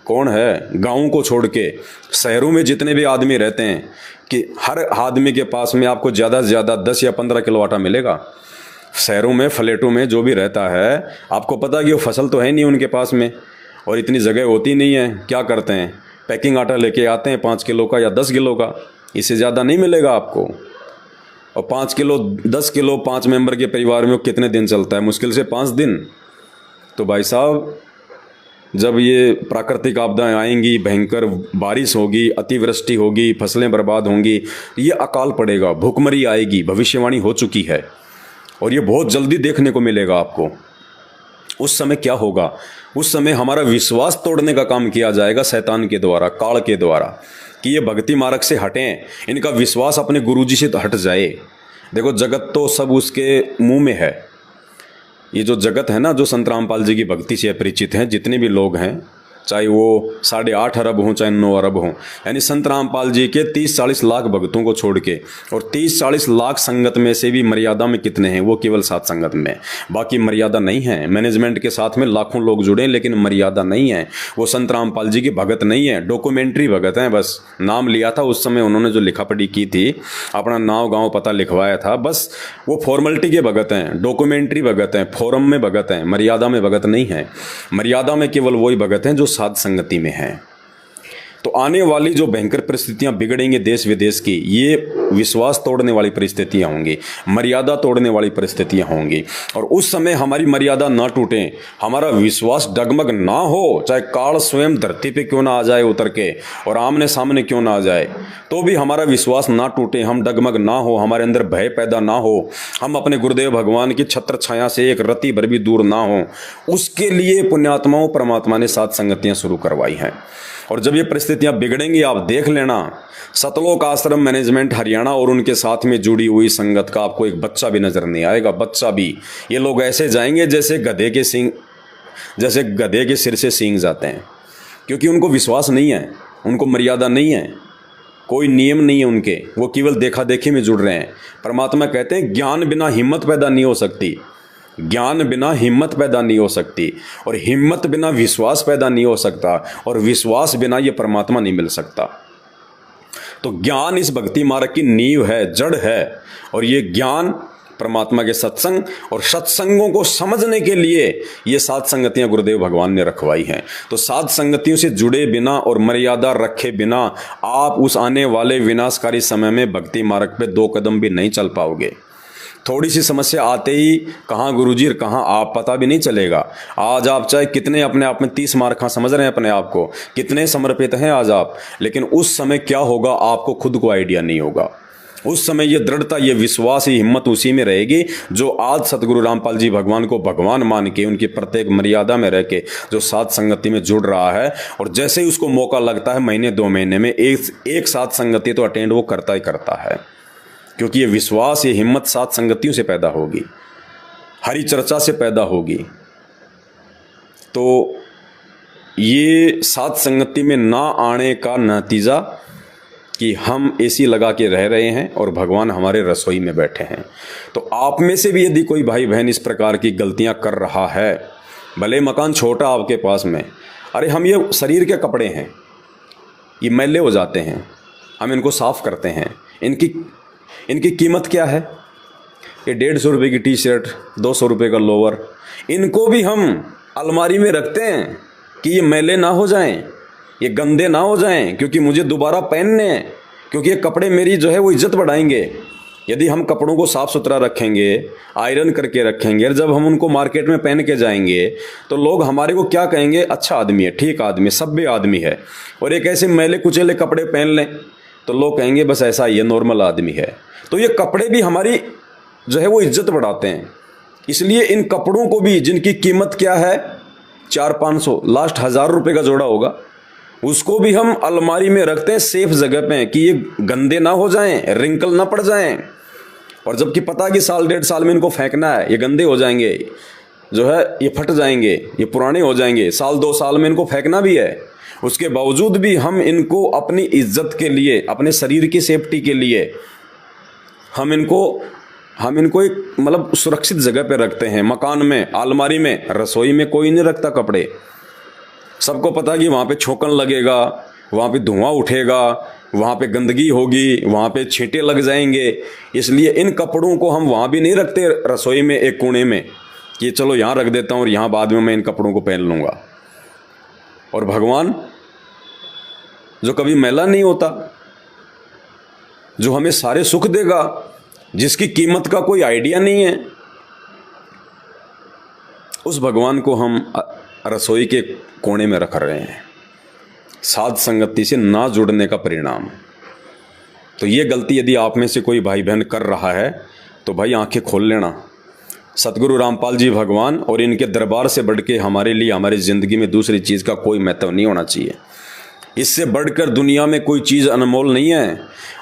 कौन है गाँव को छोड़ के शहरों में जितने भी आदमी रहते हैं, कि हर आदमी के पास में आपको ज़्यादा से ज़्यादा 10 या 15 किलो आटा मिलेगा। शहरों में, फ्लैटों में जो भी रहता है, आपको पता है कि वो फसल तो है नहीं उनके पास में, और इतनी जगह होती नहीं है। क्या करते हैं, पैकिंग आटा लेके आते हैं 5 किलो का या 10 किलो का, इससे ज़्यादा नहीं मिलेगा आपको। और 5 किलो 10 किलो 5 मेंबर के परिवार में कितने दिन चलता है? मुश्किल से 5 दिन। तो भाई साहब, जब ये प्राकृतिक आपदाएं आएंगी, भयंकर बारिश होगी, अतिवृष्टि होगी, फसलें बर्बाद होंगी, ये अकाल पड़ेगा, भूखमरी आएगी, भविष्यवाणी हो चुकी है। और ये बहुत जल्दी देखने को मिलेगा आपको। उस समय क्या होगा? उस समय हमारा विश्वास तोड़ने का काम किया जाएगा शैतान के द्वारा, काल के द्वारा, कि ये भक्ति मार्ग से हटें, इनका विश्वास अपने गुरुजी से हट जाए। देखो, जगत तो सब उसके मुंह में है। ये जो जगत है ना, जो संत रामपाल जी की भक्ति से परिचित हैं, जितने भी लोग हैं, चाहे वो 8.5 अरब हों चाहे 9 अरब हों, यानी संत रामपाल जी के 30-40 लाख भक्तों को छोड़ के, और 30-40 लाख संगत में से भी मर्यादा में कितने हैं? वो केवल 7 संगत में, बाकी मर्यादा नहीं है। मैनेजमेंट के साथ में लाखों लोग जुड़े, लेकिन मर्यादा नहीं है। वो संत रामपाल जी की भगत नहीं है, डॉक्यूमेंट्री भगत हैं। बस नाम लिया था उस समय, उन्होंने जो लिखा पढ़ी की थी, अपना नाम गाँव पता लिखवाया था, बस वो फॉर्मेलिटी के भगत हैं, डॉक्यूमेंट्री भगत हैं, फोरम में भगत हैं, मर्यादा में भगत नहीं है। मर्यादा में केवल वही भगत हैं जो साध संगति में है। तो आने वाली जो भयंकर परिस्थितियां बिगड़ेंगी देश विदेश की, ये विश्वास तोड़ने वाली परिस्थितियां होंगी, मर्यादा तोड़ने वाली परिस्थितियां होंगी। और उस समय हमारी मर्यादा ना टूटे, हमारा विश्वास डगमग ना हो, चाहे काल स्वयं धरती पे क्यों ना आ जाए उतर के, और आमने सामने क्यों ना आ जाए, तो भी हमारा विश्वास ना टूटे, हम डगमग ना हो, हमारे अंदर भय पैदा ना हो, हम अपने गुरुदेव भगवान की छत्र छाया से एक रति भर भी दूर ना हो, उसके लिए पुण्यात्माओं परमात्मा ने साध संगतियां शुरू करवाई हैं। और जब ये परिस्थितियां बिगड़ेंगी, आप देख लेना, सतलोक आश्रम मैनेजमेंट हरियाणा और उनके साथ में जुड़ी हुई संगत का आपको एक बच्चा भी नजर नहीं आएगा, बच्चा भी। ये लोग ऐसे जाएंगे जैसे गधे के सिर से सींग जाते हैं, क्योंकि उनको विश्वास नहीं है, उनको मर्यादा नहीं है, कोई नियम नहीं है उनके, वो केवल देखा देखी में जुड़ रहे हैं। परमात्मा कहते हैं ज्ञान बिना हिम्मत पैदा नहीं हो सकती। ज्ञान बिना हिम्मत पैदा नहीं हो सकती, और हिम्मत बिना विश्वास पैदा नहीं हो सकता, और विश्वास बिना ये परमात्मा नहीं मिल सकता। तो ज्ञान इस भक्ति मार्ग की नींव है, जड़ है, और ये ज्ञान परमात्मा के सत्संग और सत्संगों को समझने के लिए ये सात संगतियां गुरुदेव भगवान ने रखवाई हैं। तो सात संगतियों से जुड़े बिना और मर्यादा रखे बिना आप उस आने वाले विनाशकारी समय में भक्ति मार्ग पे 2 कदम भी नहीं चल पाओगे। थोड़ी सी समस्या आते ही कहाँ गुरुजी और कहाँ आप, पता भी नहीं चलेगा। आज आप चाहे कितने अपने आप में 30 मार खा समझ रहे हैं अपने आप को, कितने समर्पित हैं आज आप, लेकिन उस समय क्या होगा आपको खुद को आइडिया नहीं होगा। उस समय ये दृढ़ता, ये विश्वास, ये हिम्मत उसी में रहेगी जो आज सतगुरु रामपाल जी भगवान को भगवान मान के उनकी प्रत्येक मर्यादा में रह के जो सात संगति में जुड़ रहा है, और जैसे ही उसको मौका लगता है महीने 2 महीने में एक सात संगति तो अटेंड वो करता ही करता है, क्योंकि ये विश्वास, ये हिम्मत सात संगतियों से पैदा होगी, हरि चर्चा से पैदा होगी। तो ये सात संगति में ना आने का नतीजा कि हम एसी लगा के रह रहे हैं और भगवान हमारे रसोई में बैठे हैं। तो आप में से भी यदि कोई भाई बहन इस प्रकार की गलतियां कर रहा है, भले मकान छोटा आपके पास में, अरे हम ये शरीर के कपड़े हैं, ये मैले हो जाते हैं, हम इनको साफ करते हैं, इनकी कीमत क्या है? ये 150 रुपये की टी शर्ट, 200 रुपये का लोवर, इनको भी हम अलमारी में रखते हैं कि ये मैले ना हो जाएं, ये गंदे ना हो जाएं, क्योंकि मुझे दोबारा पहनने हैं, क्योंकि ये कपड़े मेरी जो है वो इज्जत बढ़ाएंगे। यदि हम कपड़ों को साफ़ सुथरा रखेंगे, आयरन करके रखेंगे, और जब हम उनको मार्केट में पहन के जाएंगे तो लोग हमारे को क्या कहेंगे? अच्छा आदमी है, ठीक आदमी, सभ्य आदमी है। और एक ऐसे मैले कुचेले कपड़े पहन लें तो लोग कहेंगे बस ऐसा ही है, नॉर्मल आदमी है। तो ये कपड़े भी हमारी जो है वो इज्जत बढ़ाते हैं। इसलिए इन कपड़ों को भी, जिनकी कीमत क्या है 400-500, लास्ट 1000 रुपये का जोड़ा होगा, उसको भी हम अलमारी में रखते हैं सेफ जगह पे कि ये गंदे ना हो जाएं, रिंकल ना पड़ जाएं। और जबकि पता कि 1.5 साल में इनको फेंकना है, ये गंदे हो जाएंगे, जो है ये फट जाएंगे, ये पुराने हो जाएंगे, 1-2 साल में इनको फेंकना भी है। उसके बावजूद भी हम इनको अपनी इज्जत के लिए, अपने शरीर की सेफ्टी के लिए हम इनको एक मतलब सुरक्षित जगह पे रखते हैं, मकान में, अलमारी में। रसोई में कोई नहीं रखता कपड़े। सबको पता कि वहाँ पे छोकन लगेगा, वहाँ पे धुआं उठेगा, वहाँ पे गंदगी होगी, वहाँ पे छींटे लग जाएंगे। इसलिए इन कपड़ों को हम वहाँ भी नहीं रखते रसोई में एक कोने में कि चलो यहाँ रख देता हूँ और यहाँ बाद में मैं इन कपड़ों को पहन लूँगा। और भगवान जो कभी मैला नहीं होता, जो हमें सारे सुख देगा, जिसकी कीमत का कोई आइडिया नहीं है, उस भगवान को हम रसोई के कोने में रख रहे हैं, साध संगति से ना जुड़ने का परिणाम। तो ये गलती यदि आप में से कोई भाई बहन कर रहा है तो भाई आंखें खोल लेना। सतगुरु रामपाल जी भगवान और इनके दरबार से बढ़ के हमारे लिए, हमारी ज़िंदगी में दूसरी चीज़ का कोई महत्व नहीं होना चाहिए। इससे बढ़कर दुनिया में कोई चीज़ अनमोल नहीं है।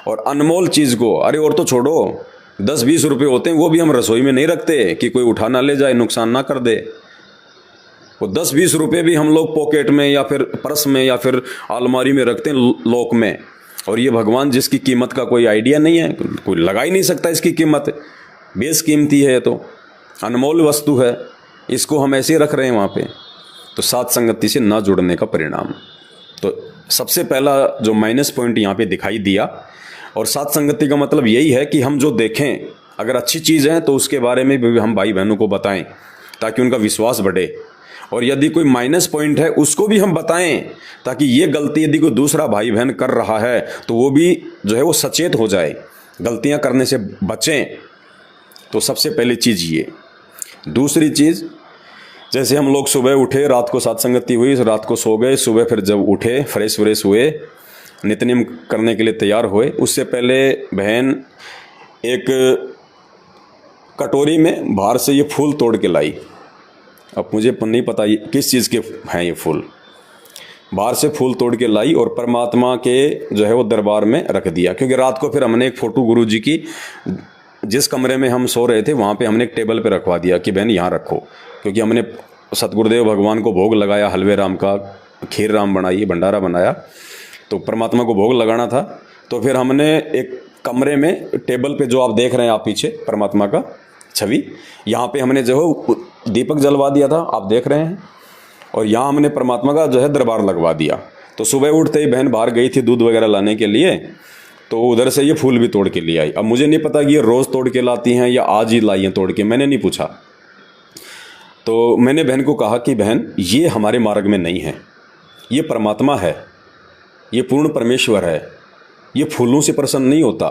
और अनमोल चीज़ को, अरे और तो छोड़ो, 10-20 रुपये होते हैं, वो भी हम रसोई में नहीं रखते कि कोई उठा ना ले जाए, नुकसान ना कर दे। वो 10-20 रुपये भी हम लोग पॉकेट में या फिर पर्स में या फिर अलमारी में रखते हैं, लॉक में। और ये भगवान जिसकी कीमत का कोई आइडिया नहीं है, कोई लगा ही नहीं सकता इसकी कीमत, बेशकीमती है, तो अनमोल वस्तु है, इसको हम ऐसे रख रहे हैं वहाँ पे। तो साथ संगति से ना जुड़ने का परिणाम। तो सबसे पहला जो माइनस पॉइंट यहाँ पे दिखाई दिया, और साथ संगति का मतलब यही है कि हम जो देखें, अगर अच्छी चीज़ है तो उसके बारे में भी हम भाई बहनों को बताएं ताकि उनका विश्वास बढ़े। और यदि कोई माइनस पॉइंट है उसको भी हम बताएं ताकि ये गलती यदि कोई दूसरा भाई बहन कर रहा है तो वो भी जो है वो सचेत हो जाए, गलतियां करने से बचें। तो सबसे पहली चीज़ ये। दूसरी चीज़, जैसे हम लोग सुबह उठे, रात को साथ संगति हुई, रात को सो गए, सुबह फिर जब उठे, फ्रेश व्रेश हुए, नित्य करने के लिए तैयार हुए, उससे पहले बहन एक कटोरी में बाहर से ये फूल तोड़ के लाई। अब मुझे नहीं पता ये किस चीज़ के हैं, ये फूल बाहर से फूल तोड़ के लाई और परमात्मा के जो है वो दरबार में रख दिया। क्योंकि रात को फिर हमने एक फ़ोटो गुरु जी की, जिस कमरे में हम सो रहे थे वहाँ पे हमने एक टेबल पे रखवा दिया कि बहन यहाँ रखो, क्योंकि हमने सतगुरुदेव भगवान को भोग लगाया, हलवे राम का, खीर राम बनाई, भंडारा बनाया, तो परमात्मा को भोग लगाना था। तो फिर हमने एक कमरे में टेबल पे जो आप देख रहे हैं आप पीछे परमात्मा का, छवि। यहाँ पे हमने जो है दीपक जलवा दिया था, आप देख रहे हैं, और यहाँ हमने परमात्मा का जो है दरबार लगवा दिया। तो सुबह उठते ही बहन बाहर गई थी दूध वगैरह लाने के लिए, तो उधर से ये फूल भी तोड़ के ले आई। अब मुझे नहीं पता कि ये रोज़ तोड़ के लाती हैं या आज ही लाई हैं तोड़ के, मैंने नहीं पूछा। तो मैंने बहन को कहा कि बहन ये हमारे मार्ग में नहीं है, ये परमात्मा है, ये पूर्ण परमेश्वर है, ये फूलों से प्रसन्न नहीं होता,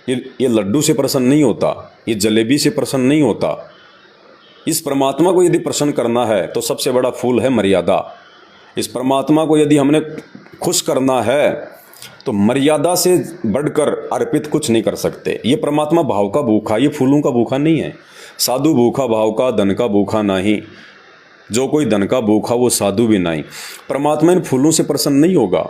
ये लड्डू से प्रसन्न नहीं होता, ये जलेबी से प्रसन्न नहीं होता। इस परमात्मा को यदि प्रसन्न करना है तो सबसे बड़ा फूल है मर्यादा। इस परमात्मा को यदि हमने खुश करना है तो मर्यादा से बढ़कर अर्पित कुछ नहीं कर सकते। ये परमात्मा भाव का भूखा, ये फूलों का भूखा नहीं है। साधु भूखा भाव का, धन का भूखा नहीं। जो कोई धन का भूखा वो साधु भी नहीं। परमात्मा इन फूलों से प्रसन्न नहीं होगा।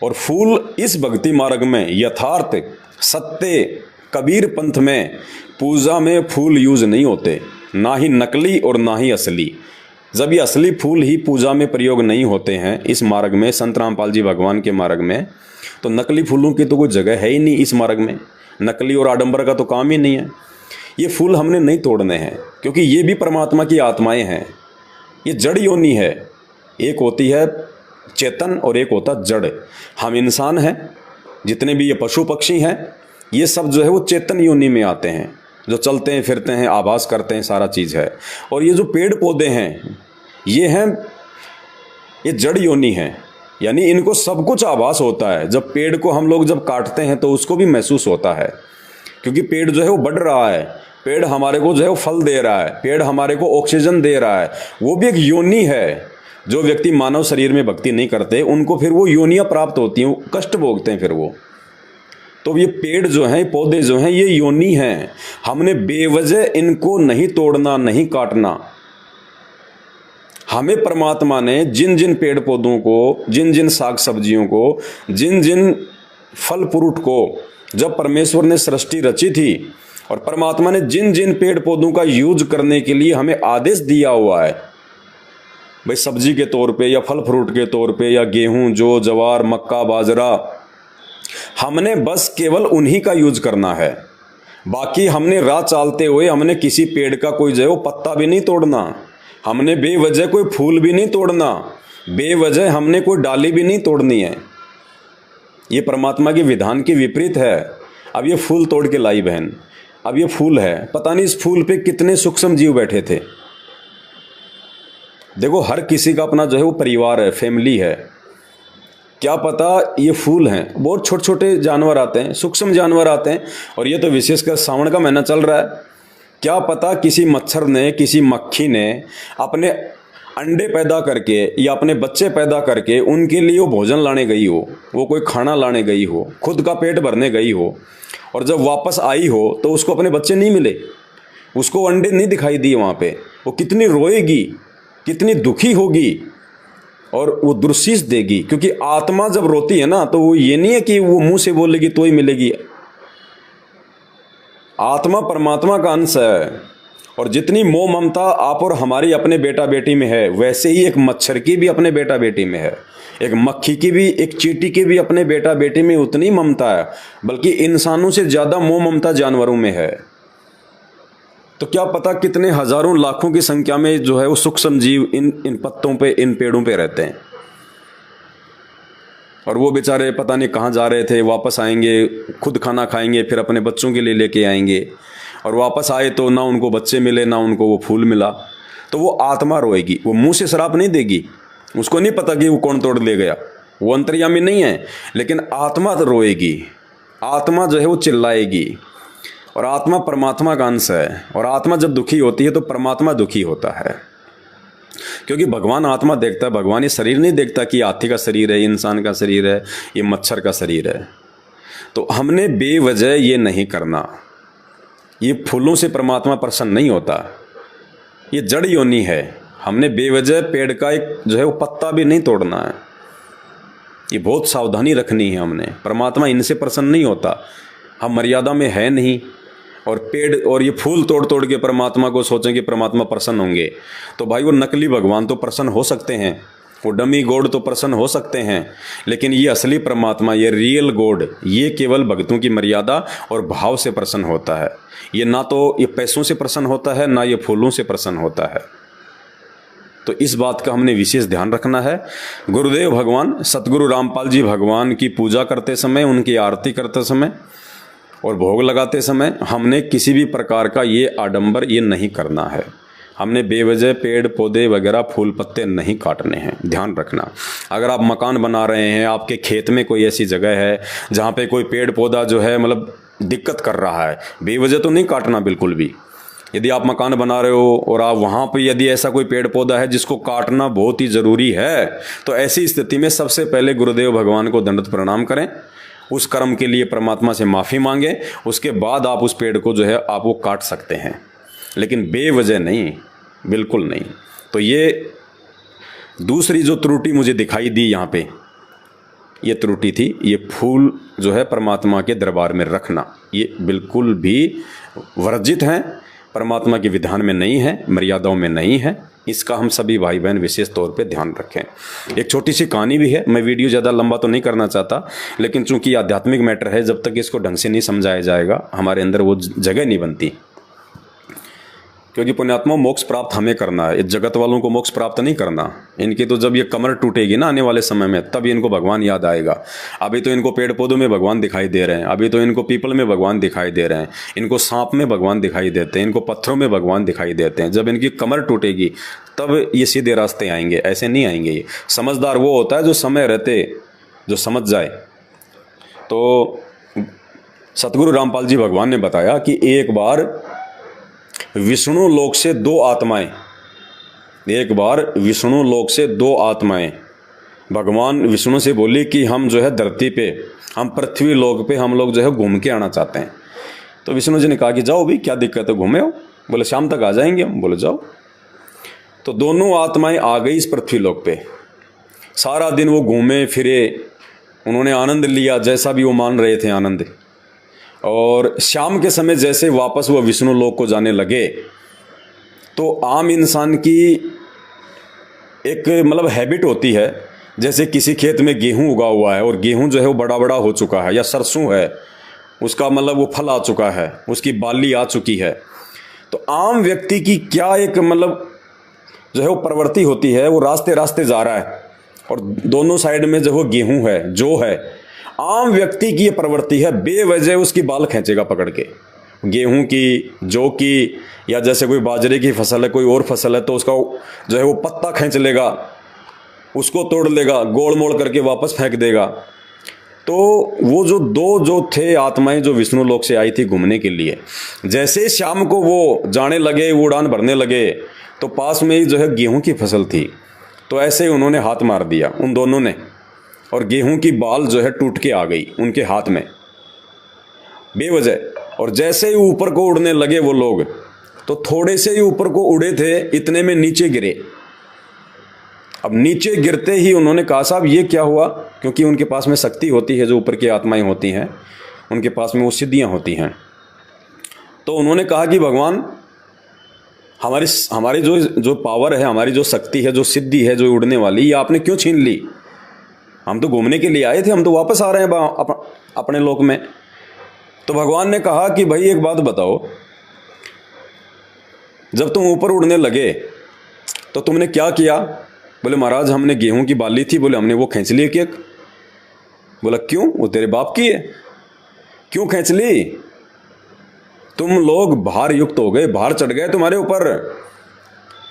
और फूल इस भक्ति मार्ग में यथार्थ सत्य कबीर पंथ में पूजा में फूल यूज नहीं होते, ना ही नकली और ना ही असली। जब ये असली फूल ही पूजा में प्रयोग नहीं होते हैं इस मार्ग में, संत रामपाल जी भगवान के मार्ग में, तो नकली फूलों की तो कोई जगह है ही नहीं इस मार्ग में। नकली और आडंबर का तो काम ही नहीं है। ये फूल हमने नहीं तोड़ने हैं, क्योंकि ये भी परमात्मा की आत्माएं हैं। ये जड़ योनि है, एक होती है चेतन और एक होता जड़। हम इंसान हैं, जितने भी ये पशु पक्षी हैं, ये सब जो है वो चेतन योनि में आते हैं, जो चलते हैं फिरते हैं, आभास करते हैं, सारा चीज़ है। और ये जो पेड़ पौधे हैं ये हैं, ये जड़ योनि हैं, यानी इनको सब कुछ आभास होता है। जब पेड़ को हम लोग जब काटते हैं तो उसको भी महसूस होता है, क्योंकि पेड़ जो है वो बढ़ रहा है, पेड़ हमारे को जो है वो फल दे रहा है, पेड़ हमारे को ऑक्सीजन दे रहा है। वो भी एक योनि है। जो व्यक्ति मानव शरीर में भक्ति नहीं करते उनको फिर वो योनियाँ प्राप्त होती हैं, कष्ट भोगते हैं फिर वो। तो ये पेड़ जो हैं, पौधे जो हैं, ये योनि हैं। हमने बेवजह इनको नहीं तोड़ना, नहीं काटना। हमें परमात्मा ने जिन जिन पेड़ पौधों को, जिन जिन साग सब्जियों को, जिन जिन फल फ्रूट को जब परमेश्वर ने सृष्टि रची थी, और परमात्मा ने जिन जिन पेड़ पौधों का यूज करने के लिए हमें आदेश दिया हुआ है, भाई सब्जी के तौर पे या फल फ्रूट के तौर पे या गेहूं, जौ, जवार, मक्का, बाजरा, हमने बस केवल उन्हीं का यूज करना है। बाकी हमने राह चलते हुए हमने किसी पेड़ का कोई जो है वो पत्ता भी नहीं तोड़ना, हमने बेवजह कोई फूल भी नहीं तोड़ना, बेवजह हमने कोई डाली भी नहीं तोड़नी है। ये परमात्मा के विधान के विपरीत है। अब ये फूल तोड़ के लाई बहन, अब ये फूल है, पता नहीं इस फूल पे कितने सूक्ष्म जीव बैठे थे। देखो हर किसी का अपना जो है वो परिवार है, फैमिली है। क्या पता ये फूल हैं, बहुत छोटे छोटे जानवर आते हैं, सूक्ष्म जानवर आते हैं, और ये तो विशेषकर सावन का महीना चल रहा है। क्या पता किसी मच्छर ने, किसी मक्खी ने अपने अंडे पैदा करके या अपने बच्चे पैदा करके उनके लिए वो भोजन लाने गई हो, वो कोई खाना लाने गई हो, खुद का पेट भरने गई हो, और जब वापस आई हो तो उसको अपने बच्चे नहीं मिले, उसको अंडे नहीं दिखाई दिए वहाँ पे। वो कितनी रोएगी, कितनी दुखी होगी, और वो दुर्शीष देगी। क्योंकि आत्मा जब रोती है ना, तो वो ये नहीं है कि वो मुंह से बोलेगी तो ही मिलेगी। आत्मा परमात्मा का अंश है, और जितनी मोह ममता आप और हमारी अपने बेटा बेटी में है, वैसे ही एक मच्छर की भी अपने बेटा बेटी में है, एक मक्खी की भी, एक चींटी की भी अपने बेटा बेटी में उतनी ममता है, बल्कि इंसानों से ज़्यादा मोह ममता जानवरों में है। तो क्या पता कितने हजारों लाखों की संख्या में जो है वो सूक्ष्म जीव इन पत्तों पे, इन पेड़ों पे रहते हैं। और वो बेचारे पता नहीं कहाँ जा रहे थे, वापस आएंगे, खुद खाना खाएंगे, फिर अपने बच्चों के लिए लेके आएंगे, और वापस आए तो ना उनको बच्चे मिले, ना उनको वो फूल मिला। तो वो आत्मा रोएगी, वो मुंह से श्राप नहीं देगी, उसको नहीं पता कि वो कौन तोड़ ले गया, वो अंतर्यामी नहीं है, लेकिन आत्मा तो रोएगी, आत्मा जो है वो चिल्लाएगी। और आत्मा परमात्मा का अंश है, और आत्मा जब दुखी होती है तो परमात्मा दुखी होता है। क्योंकि भगवान आत्मा देखता है, भगवान ये शरीर नहीं देखता कि हाथी का शरीर है, इंसान का शरीर है, ये मच्छर का शरीर है। तो हमने बेवजह ये नहीं करना। ये फूलों से परमात्मा प्रसन्न नहीं होता, ये जड़ योनि है। हमने बेवजह पेड़ का एक जो है वो पत्ता भी नहीं तोड़ना है। ये बहुत सावधानी रखनी है हमने। परमात्मा इनसे प्रसन्न नहीं होता, हम मर्यादा में है नहीं। और पेड़ और ये फूल तोड़ तोड़ के परमात्मा को सोचें कि परमात्मा प्रसन्न होंगे, तो भाई वो नकली भगवान तो प्रसन्न हो सकते हैं, वो डमी गॉड तो प्रसन्न हो सकते हैं, लेकिन ये असली परमात्मा, ये रियल गॉड, ये केवल भक्तों की मर्यादा और भाव से प्रसन्न होता है। ये ना तो ये पैसों से प्रसन्न होता है, ना ये फूलों से प्रसन्न होता है। तो इस बात का हमने विशेष ध्यान रखना है। गुरुदेव भगवान सतगुरु रामपाल जी भगवान की पूजा करते समय, उनकी आरती करते समय और भोग लगाते समय हमने किसी भी प्रकार का ये आडंबर ये नहीं करना है। हमने बेवजह पेड़ पौधे वगैरह फूल पत्ते नहीं काटने हैं, ध्यान रखना। अगर आप मकान बना रहे हैं, आपके खेत में कोई ऐसी जगह है जहाँ पे कोई पेड़ पौधा जो है मतलब दिक्कत कर रहा है, बेवजह तो नहीं काटना बिल्कुल भी। यदि आप मकान बना रहे हो और आप वहाँ पे यदि ऐसा कोई पेड़ पौधा है जिसको काटना बहुत ही ज़रूरी है, तो ऐसी स्थिति में सबसे पहले गुरुदेव भगवान को दंडवत प्रणाम करें, उस कर्म के लिए परमात्मा से माफ़ी मांगें, उसके बाद आप उस पेड़ को जो है आप वो काट सकते हैं, लेकिन बेवजह नहीं, बिल्कुल नहीं। तो ये दूसरी जो त्रुटि मुझे दिखाई दी यहाँ पे, ये त्रुटि थी, ये फूल जो है परमात्मा के दरबार में रखना, ये बिल्कुल भी वर्जित हैं, परमात्मा के विधान में नहीं है, मर्यादाओं में नहीं है। इसका हम सभी भाई बहन विशेष तौर पे ध्यान रखें। एक छोटी सी कहानी भी है, मैं वीडियो ज़्यादा लंबा तो नहीं करना चाहता, लेकिन चूंकि आध्यात्मिक मैटर है, जब तक इसको ढंग से नहीं समझाया जाएगा हमारे अंदर वो जगह नहीं बनती। क्योंकि पुण्यात्मा मोक्ष प्राप्त हमें करना है, इस जगत वालों को मोक्ष प्राप्त नहीं करना। इनकी तो जब ये कमर टूटेगी ना आने वाले समय में, तब इनको भगवान याद आएगा। अभी तो इनको पेड़ पौधों में भगवान दिखाई दे रहे हैं, अभी तो इनको पीपल में भगवान दिखाई दे रहे हैं, इनको सांप में भगवान दिखाई देते हैं, इनको पत्थरों में भगवान दिखाई देते हैं। जब इनकी कमर टूटेगी तब ये सीधे रास्ते आएंगे, ऐसे नहीं आएंगे। ये समझदार वो होता है जो समय रहते जो समझ जाए। तो सतगुरु रामपाल जी भगवान ने बताया कि एक बार विष्णु लोक से दो आत्माएं, एक बार विष्णु लोक से दो आत्माएं भगवान विष्णु से बोली कि हम जो है धरती पे, हम पृथ्वी लोक पे हम लोग जो है घूम के आना चाहते हैं। तो विष्णु जी ने कहा कि जाओ भी, क्या दिक्कत है, घूमे हो। बोले शाम तक आ जाएंगे हम। बोले जाओ। तो दोनों आत्माएं आ गई इस पृथ्वी लोक पे। सारा दिन वो घूमे फिरे, उन्होंने आनंद लिया, जैसा भी वो मान रहे थे आनंद। और शाम के समय जैसे वापस वो विष्णु लोक को जाने लगे, तो आम इंसान की एक मतलब हैबिट होती है, जैसे किसी खेत में गेहूं उगा हुआ है और गेहूं जो है वो बड़ा बड़ा हो चुका है, या सरसों है, उसका मतलब वो फल आ चुका है, उसकी बाली आ चुकी है। तो आम व्यक्ति की क्या एक मतलब जो है वो प्रवृत्ति होती है, वो रास्ते रास्ते जा रहा है और दोनों साइड में जो वो गेहूं है, जो है, आम व्यक्ति की ये प्रवृत्ति है, बेवजह उसकी बाल खींचेगा पकड़ के, गेहूं की, जौ की, या जैसे कोई बाजरे की फसल है, कोई और फसल है, तो उसका जो है वो पत्ता खींच लेगा, उसको तोड़ लेगा, गोल मोड़ करके वापस फेंक देगा। तो वो जो दो जो थे आत्माएं जो विष्णु लोक से आई थी घूमने के लिए, जैसे शाम को वो जाने लगे, वो उड़ान भरने लगे, तो पास में ही जो है गेहूं की फसल थी। तो ऐसे ही उन्होंने हाथ मार दिया उन दोनों ने, और गेहूं की बाल जो है टूट के आ गई उनके हाथ में बेवजह। और जैसे ही ऊपर को उड़ने लगे वो लोग, तो थोड़े से ही ऊपर को उड़े थे, इतने में नीचे गिरे। अब नीचे गिरते ही उन्होंने कहा साहब ये क्या हुआ, क्योंकि उनके पास में शक्ति होती है, जो ऊपर की आत्माएं होती हैं उनके पास में वो सिद्धियां होती हैं। तो उन्होंने कहा कि भगवान हमारी जो पावर है, हमारी जो शक्ति है, जो सिद्धि है, जो उड़ने वाली, ये आपने क्यों छीन ली? हम तो घूमने के लिए आए थे, हम तो वापस आ रहे हैं अपने लोक में। तो भगवान ने कहा कि भाई एक बात बताओ, जब तुम ऊपर उड़ने लगे तो तुमने क्या किया? बोले महाराज हमने गेहूं की बाली थी, बोले हमने वो खींच ली एक। बोला क्यों? वो तेरे बाप की है, क्यों खींच ली? तुम लोग भार युक्त हो गए, भार चढ़ गए तुम्हारे ऊपर।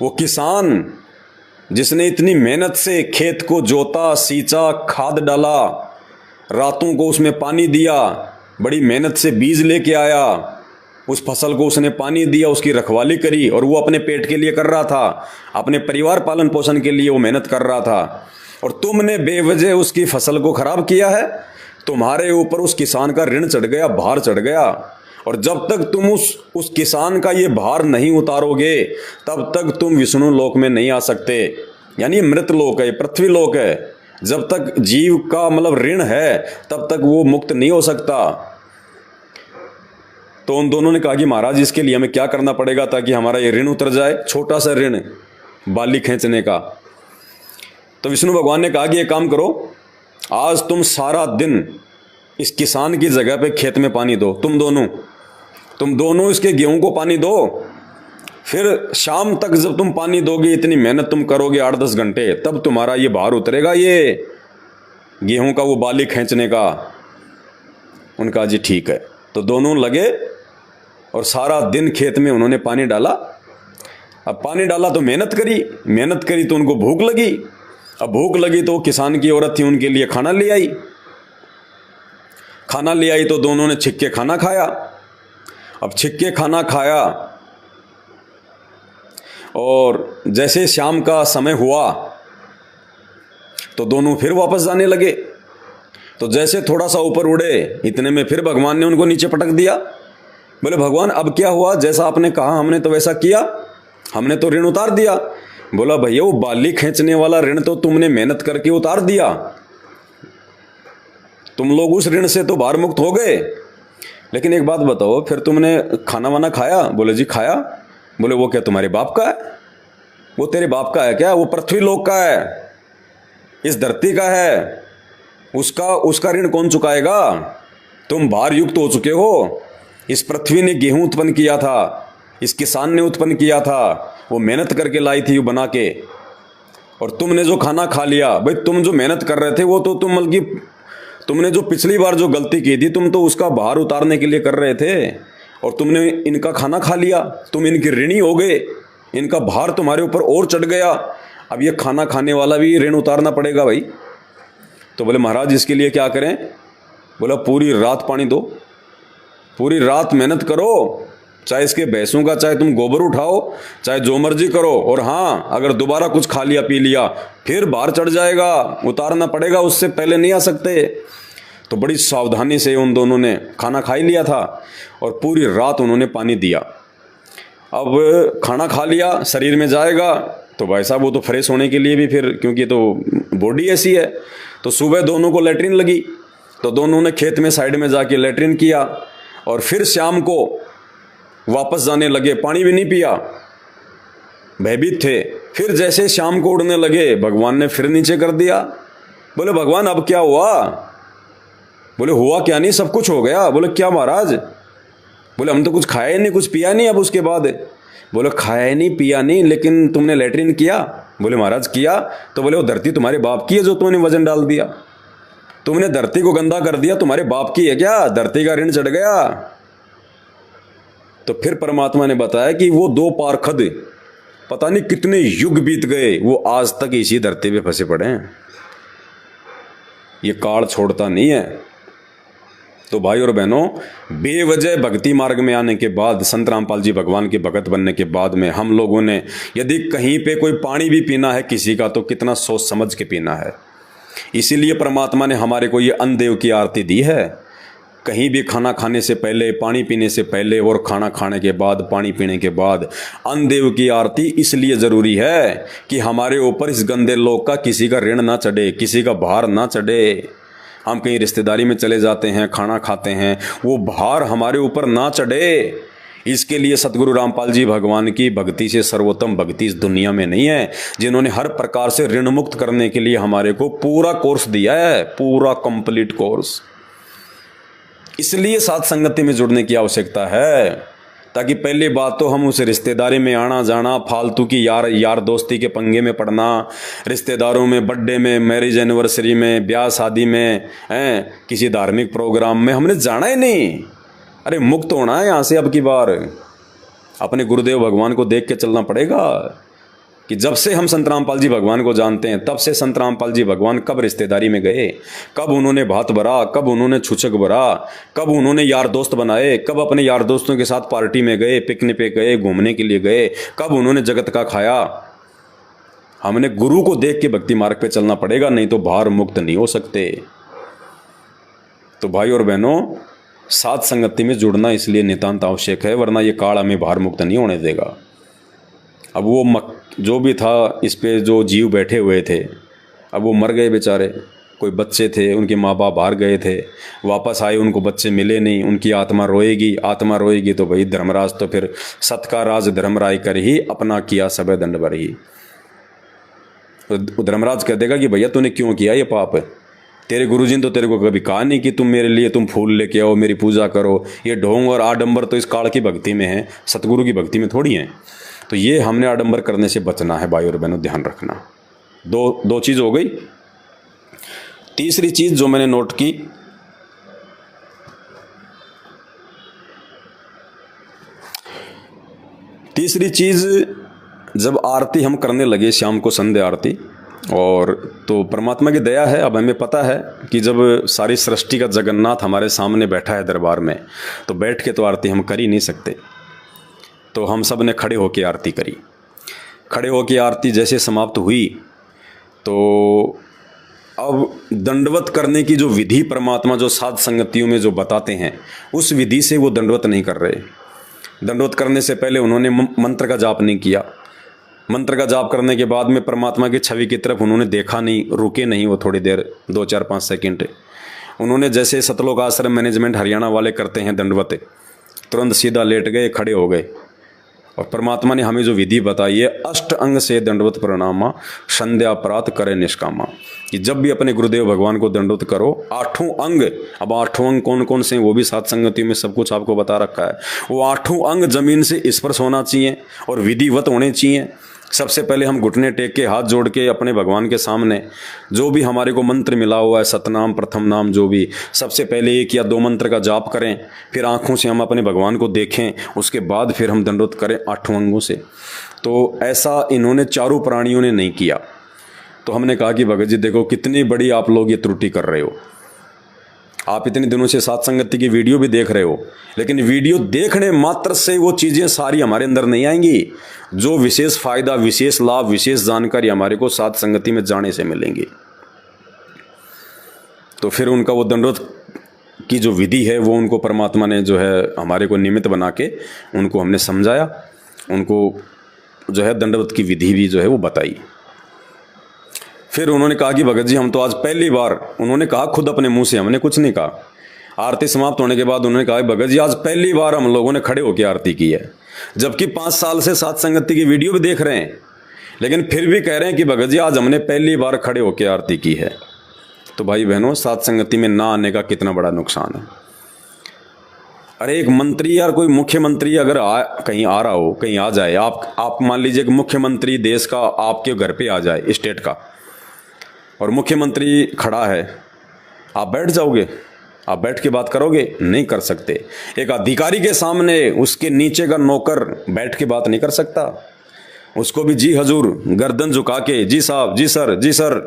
वो किसान जिसने इतनी मेहनत से खेत को जोता, सींचा, खाद डाला, रातों को उसमें पानी दिया, बड़ी मेहनत से बीज लेके आया, उस फसल को उसने पानी दिया, उसकी रखवाली करी, और वो अपने पेट के लिए कर रहा था, अपने परिवार पालन पोषण के लिए वो मेहनत कर रहा था, और तुमने बेवजह उसकी फसल को खराब किया है। तुम्हारे ऊपर उस किसान का ऋण चढ़ गया, भार चढ़ गया। और जब तक तुम उस किसान का ये भार नहीं उतारोगे, तब तक तुम विष्णु लोक में नहीं आ सकते। यानी मृत लोक है, पृथ्वी लोक है। जब तक जीव का मतलब ऋण है, तब तक वो मुक्त नहीं हो सकता। तो उन दोनों ने कहा कि महाराज इसके लिए हमें क्या करना पड़ेगा ताकि हमारा ये ऋण उतर जाए, छोटा सा ऋण बाली खींचने का। तो विष्णु भगवान ने कहा कि ये काम करो, आज तुम सारा दिन इस किसान की जगह पे खेत में पानी दो, तुम दोनों इसके गेहूं को पानी दो। फिर शाम तक जब तुम पानी दोगे, इतनी मेहनत तुम करोगे 8-10 घंटे, तब तुम्हारा ये भार उतरेगा, ये गेहूं का वो बाली खींचने का। उनका जी ठीक है। तो दोनों लगे और सारा दिन खेत में उन्होंने पानी डाला। अब पानी डाला तो मेहनत करी तो उनको भूख लगी। अब भूख लगी तो किसान की औरत थी, उनके लिए खाना ले आई तो दोनों ने छिक के खाना खाया। अब छिक के खाना खाया और जैसे शाम का समय हुआ तो दोनों फिर वापस जाने लगे। तो जैसे थोड़ा सा ऊपर उड़े, इतने में फिर भगवान ने उनको नीचे पटक दिया। बोले भगवान अब क्या हुआ? जैसा आपने कहा हमने तो वैसा किया, हमने तो ऋण उतार दिया। बोला भैया वो बाली खींचने वाला ऋण तो तुमने मेहनत करके उतार दिया, तुम लोग उस ऋण से तो भार मुक्त हो गए। लेकिन एक बात बताओ, फिर तुमने खाना वाना खाया? बोले जी खाया। बोले वो क्या तुम्हारे बाप का है? वो तेरे बाप का है क्या? वो पृथ्वी लोक का है, इस धरती का है, उसका ऋण कौन चुकाएगा? तुम भार युक्त हो चुके हो। इस पृथ्वी ने गेहूं उत्पन्न किया था, इस किसान ने उत्पन्न किया था, वो मेहनत करके लाई थी वो बना के, और तुमने जो खाना खा लिया। भाई तुम जो मेहनत कर रहे थे वो तो तुमने जो पिछली बार जो गलती की थी, तुम तो उसका भार उतारने के लिए कर रहे थे, और तुमने इनका खाना खा लिया, तुम इनके ऋणी हो गए, इनका भार तुम्हारे ऊपर और चढ़ गया। अब ये खाना खाने वाला भी ऋण उतारना पड़ेगा भाई। तो बोले महाराज इसके लिए क्या करें? बोला पूरी रात पानी दो, पूरी रात मेहनत करो, चाहे इसके भैंसों का चाहे तुम गोबर उठाओ, चाहे जो मर्जी करो, और हाँ अगर दोबारा कुछ खा लिया पी लिया फिर भार चढ़ जाएगा, उतारना पड़ेगा, उससे पहले नहीं आ सकते। तो बड़ी सावधानी से उन दोनों ने खाना खा ही लिया था और पूरी रात उन्होंने पानी दिया। अब खाना खा लिया, शरीर में जाएगा तो भाई साहब वो तो फ्रेश होने के लिए भी फिर, क्योंकि तो बॉडी ऐसी है। तो सुबह दोनों को लैट्रिन लगी, तो दोनों ने खेत में साइड में जाके लैट्रिन किया और फिर शाम को वापस जाने लगे, पानी भी नहीं पिया, भयभीत थे। फिर जैसे शाम को उड़ने लगे, भगवान ने फिर नीचे कर दिया। बोले भगवान अब क्या हुआ? बोले हुआ क्या नहीं, सब कुछ हो गया। बोले क्या महाराज? बोले हम तो कुछ खाया ही नहीं, कुछ पिया नहीं। अब उसके बाद बोले खाया ही नहीं पिया नहीं, लेकिन तुमने लैट्रिन किया? बोले महाराज किया। तो बोले वो धरती तुम्हारे बाप की है जो तुमने वजन डाल दिया, तुमने धरती को गंदा कर दिया, तुम्हारे बाप की है क्या? धरती का ऋण चढ़ गया। तो फिर परमात्मा ने बताया कि वो दो पारखद पता नहीं कितने युग बीत गए, वो आज तक इसी धरती पे फंसे पड़े हैं, ये काल छोड़ता नहीं है। तो भाई और बहनों, बेवजह भक्ति मार्ग में आने के बाद, संत रामपाल जी भगवान के भगत बनने के बाद में हम लोगों ने यदि कहीं पे कोई पानी भी पीना है किसी का, तो कितना सोच समझ के पीना है। इसीलिए परमात्मा ने हमारे को ये अन्नदेव की आरती दी है। कहीं भी खाना खाने से पहले, पानी पीने से पहले और खाना खाने के बाद, पानी पीने के बाद अन्नदेव की आरती इसलिए ज़रूरी है कि हमारे ऊपर इस गंदे लोक का किसी का ऋण ना चढ़े, किसी का भार ना चढ़े। हम कहीं रिश्तेदारी में चले जाते हैं, खाना खाते हैं, वो भार हमारे ऊपर ना चढ़े। इसके लिए सतगुरु रामपाल जी भगवान की भक्ति से सर्वोत्तम भक्ति इस दुनिया में नहीं है, जिन्होंने हर प्रकार से ऋण मुक्त करने के लिए हमारे को पूरा कोर्स दिया है, पूरा कंप्लीट कोर्स। इसलिए साथ संगति में जुड़ने की आवश्यकता है, ताकि पहली बात तो हम उस रिश्तेदारी में आना जाना, फालतू की यार दोस्ती के पंगे में पड़ना, रिश्तेदारों में, बर्थडे में, मैरिज एनिवर्सरी में, ब्याह शादी में, किसी धार्मिक प्रोग्राम में हमने जाना ही नहीं। अरे मुक्त होना है यहाँ से। अब की बार अपने गुरुदेव भगवान को देख के चलना पड़ेगा कि जब से हम संत रामपाल जी भगवान को जानते हैं, तब से संत रामपाल जी भगवान कब रिश्तेदारी में गए, कब उन्होंने भात भरा, कब उन्होंने छुछक भरा, कब उन्होंने यार दोस्त बनाए, कब अपने यार दोस्तों के साथ पार्टी में गए, पिकनिक पे गए, घूमने के लिए गए, कब उन्होंने जगत का खाया। हमने गुरु को देख के भक्ति मार्ग पे चलना पड़ेगा, नहीं तो भार मुक्त नहीं हो सकते। तो भाई और बहनों, साथ संगति में जुड़ना इसलिए नितांत आवश्यक है, वरना ये काल हमें भार मुक्त नहीं होने देगा। अब वो जो भी था इस पे जो जीव बैठे हुए थे, अब वो मर गए बेचारे। कोई बच्चे थे, उनके माँ बाप बाहर गए थे, वापस आए, उनको बच्चे मिले नहीं, उनकी आत्मा रोएगी। आत्मा रोएगी तो भाई धर्मराज तो फिर सत का राज धर्मराय कर ही अपना किया सबे दंड भर ही। धर्मराज कह देगा कि भैया तूने क्यों किया ये पाप है, तेरे गुरुजी ने तो तेरे को कभी कहा नहीं कि तुम मेरे लिए तुम फूल लेके आओ, मेरी पूजा करो। ये ढोंग और आडंबर तो इस काल की भक्ति में है, सतगुरु की भक्ति में थोड़ी है। तो ये हमने आडंबर करने से बचना है भाई और बहनों, ध्यान रखना। दो चीज़ हो गई। तीसरी चीज़ जो मैंने नोट की, तीसरी चीज़, जब आरती हम करने लगे शाम को संध्या आरती, और तो परमात्मा की दया है, अब हमें पता है कि जब सारी सृष्टि का जगन्नाथ हमारे सामने बैठा है दरबार में, तो बैठ के तो आरती हम कर ही नहीं सकते। तो हम सब ने खड़े होकर आरती करी। खड़े होकर आरती जैसे समाप्त हुई, तो अब दंडवत करने की जो विधि परमात्मा जो साध संगतियों में जो बताते हैं, उस विधि से वो दंडवत नहीं कर रहे। दंडवत करने से पहले उन्होंने मंत्र का जाप नहीं किया। मंत्र का जाप करने के बाद में परमात्मा की छवि की तरफ उन्होंने देखा नहीं, रुके नहीं वो थोड़ी देर, 2 4 5 सेकंड। उन्होंने जैसे सतलोक आश्रम मैनेजमेंट हरियाणा वाले करते हैं दंडवत, तुरंत सीधा लेट गए, खड़े हो गए। और परमात्मा ने हमें जो विधि बताई है, अष्ट अंग से दंडवत प्रणामा, संध्या प्रात करे निष्कामा, कि जब भी अपने गुरुदेव भगवान को दंडवत करो, 8 अंग। अब 8 अंग कौन कौन से हैं वो भी सात संगति में सब कुछ आपको बता रखा है। वो 8 अंग जमीन से स्पर्श होना चाहिए और विधिवत होने चाहिए। सबसे पहले हम घुटने टेक के हाथ जोड़ के अपने भगवान के सामने जो भी हमारे को मंत्र मिला हुआ है, सतनाम प्रथम नाम जो भी, सबसे पहले 1 या 2 मंत्र का जाप करें, फिर आंखों से हम अपने भगवान को देखें, उसके बाद फिर हम दंडवत करें 8 अंगों से। तो ऐसा इन्होंने चारों प्राणियों ने नहीं किया। तो हमने कहा कि भगत जी देखो कितनी बड़ी आप लोग ये त्रुटि कर रहे हो। आप इतने दिनों से सात संगति की वीडियो भी देख रहे हो, लेकिन वीडियो देखने मात्र से वो चीज़ें सारी हमारे अंदर नहीं आएंगी। जो विशेष फायदा, विशेष लाभ, विशेष जानकारी हमारे को सात संगति में जाने से मिलेंगी। तो फिर उनका वो दंडवत की जो विधि है वो उनको परमात्मा ने जो है हमारे को निमित्त बना के उनको हमने समझाया, उनको जो है दंडवत की विधि भी जो है वो बताई। फिर उन्होंने कहा कि भगत जी हम तो आज पहली बार, उन्होंने कहा खुद अपने मुंह से, हमने कुछ नहीं कहा। आरती समाप्त होने के बाद उन्होंने कहा भगत जी आज पहली बार हम लोगों ने खड़े होकर आरती की है, जबकि 5 साल से सात संगति की वीडियो भी देख रहे हैं, लेकिन फिर भी कह रहे हैं कि भगत जी आज हमने पहली बार खड़े होकर आरती की है। तो भाई बहनों, सात संगति में ना आने का कितना बड़ा नुकसान है। अरे एक मंत्री यार, कोई मुख्यमंत्री अगर कहीं आ रहा हो, कहीं आ जाए, आप मान लीजिए कि मुख्यमंत्री देश का आपके घर पे आ जाए, स्टेट का, और मुख्यमंत्री खड़ा है, आप बैठ जाओगे? आप बैठ के बात करोगे? नहीं कर सकते। एक अधिकारी के सामने उसके नीचे का नौकर बैठ के बात नहीं कर सकता, उसको भी जी हजूर गर्दन झुका के, जी साहब, जी सर, जी सर।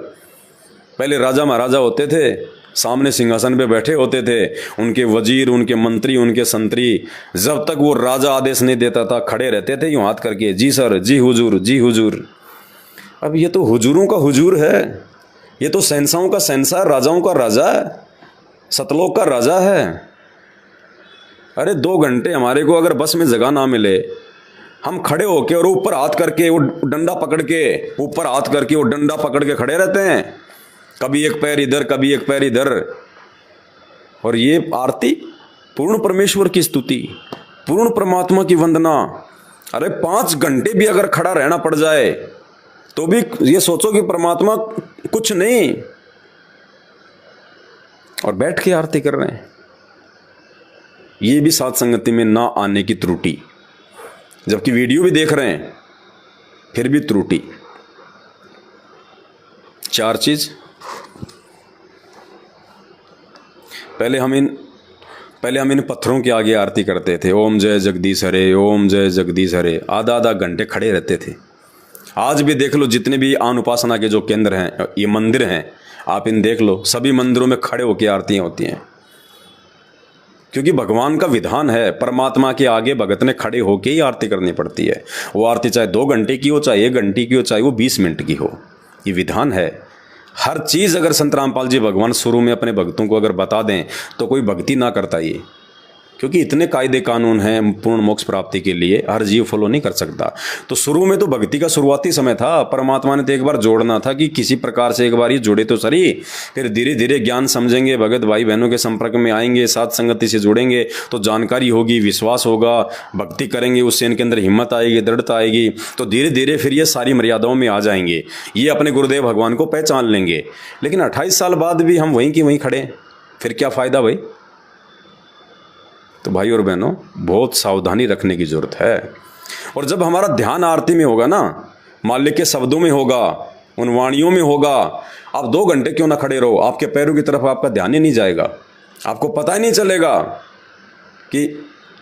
पहले राजा महाराजा होते थे, सामने सिंहासन पे बैठे होते थे, उनके वजीर, उनके मंत्री, उनके संतरी, जब तक वो राजा आदेश नहीं देता था खड़े रहते थे यूं हाथ करके, जी सर, जी हुजूर, जी हुजूर। अब ये तो हुजूरों का हुजूर है, ये तो शहंशाहों का शहंशाह, राजाओं का राजा है, सतलोक का राजा है। अरे 2 घंटे हमारे को अगर बस में जगह ना मिले, हम खड़े होके और ऊपर हाथ करके वो डंडा पकड़ के, ऊपर हाथ करके वो डंडा पकड़ के खड़े रहते हैं, कभी एक पैर इधर, कभी एक पैर इधर। और ये आरती पूर्ण परमेश्वर की स्तुति, पूर्ण परमात्मा की वंदना। अरे 5 घंटे भी अगर खड़ा रहना पड़ जाए तो भी ये सोचो कि परमात्मा कुछ नहीं, और बैठ के आरती कर रहे हैं। ये भी सात संगति में ना आने की त्रुटि, जबकि वीडियो भी देख रहे हैं फिर भी त्रुटि। 4 चीज। पहले हम इन पत्थरों के आगे आरती करते थे, ओम जय जगदीश हरे, ओम जय जगदीश हरे, आधा घंटे खड़े रहते थे। आज भी देख लो, जितने भी आन उपासना के जो केंद्र हैं, ये मंदिर हैं, आप इन देख लो, सभी मंदिरों में खड़े होकर आरतियां होती हैं, क्योंकि भगवान का विधान है, परमात्मा के आगे भगत ने खड़े होकर ही आरती करनी पड़ती है। वो आरती चाहे 2 घंटे की हो, चाहे 1 घंटे की हो, चाहे वो 20 मिनट की हो, ये विधान है। हर चीज़ अगर संत रामपाल जी भगवान शुरू में अपने भक्तों को अगर बता दें तो कोई भक्ति ना करता ये। क्योंकि इतने कायदे कानून हैं पूर्ण मोक्ष प्राप्ति के लिए, हर जीव फॉलो नहीं कर सकता। तो शुरू में तो भक्ति का शुरुआती समय था, परमात्मा ने तो एक बार जोड़ना था कि किसी प्रकार से एक बार ये जुड़े तो सही, फिर धीरे धीरे ज्ञान समझेंगे, भगत भाई बहनों के संपर्क में आएंगे, साथ संगति से जुड़ेंगे तो जानकारी होगी, विश्वास होगा, भक्ति करेंगे, उससे इनके अंदर हिम्मत आएगी, दृढ़ता आएगी, तो धीरे धीरे फिर ये सारी मर्यादाओं में आ जाएंगे, ये अपने गुरुदेव भगवान को पहचान लेंगे। लेकिन 28 साल बाद भी हम वहीं की वहीं खड़े, फिर क्या फ़ायदा भाई। तो भाई और बहनों, बहुत सावधानी रखने की ज़रूरत है। और जब हमारा ध्यान आरती में होगा ना, मालिक के शब्दों में होगा, उन वाणियों में होगा, आप 2 घंटे क्यों ना खड़े रहो, आपके पैरों की तरफ आपका ध्यान ही नहीं जाएगा, आपको पता ही नहीं चलेगा कि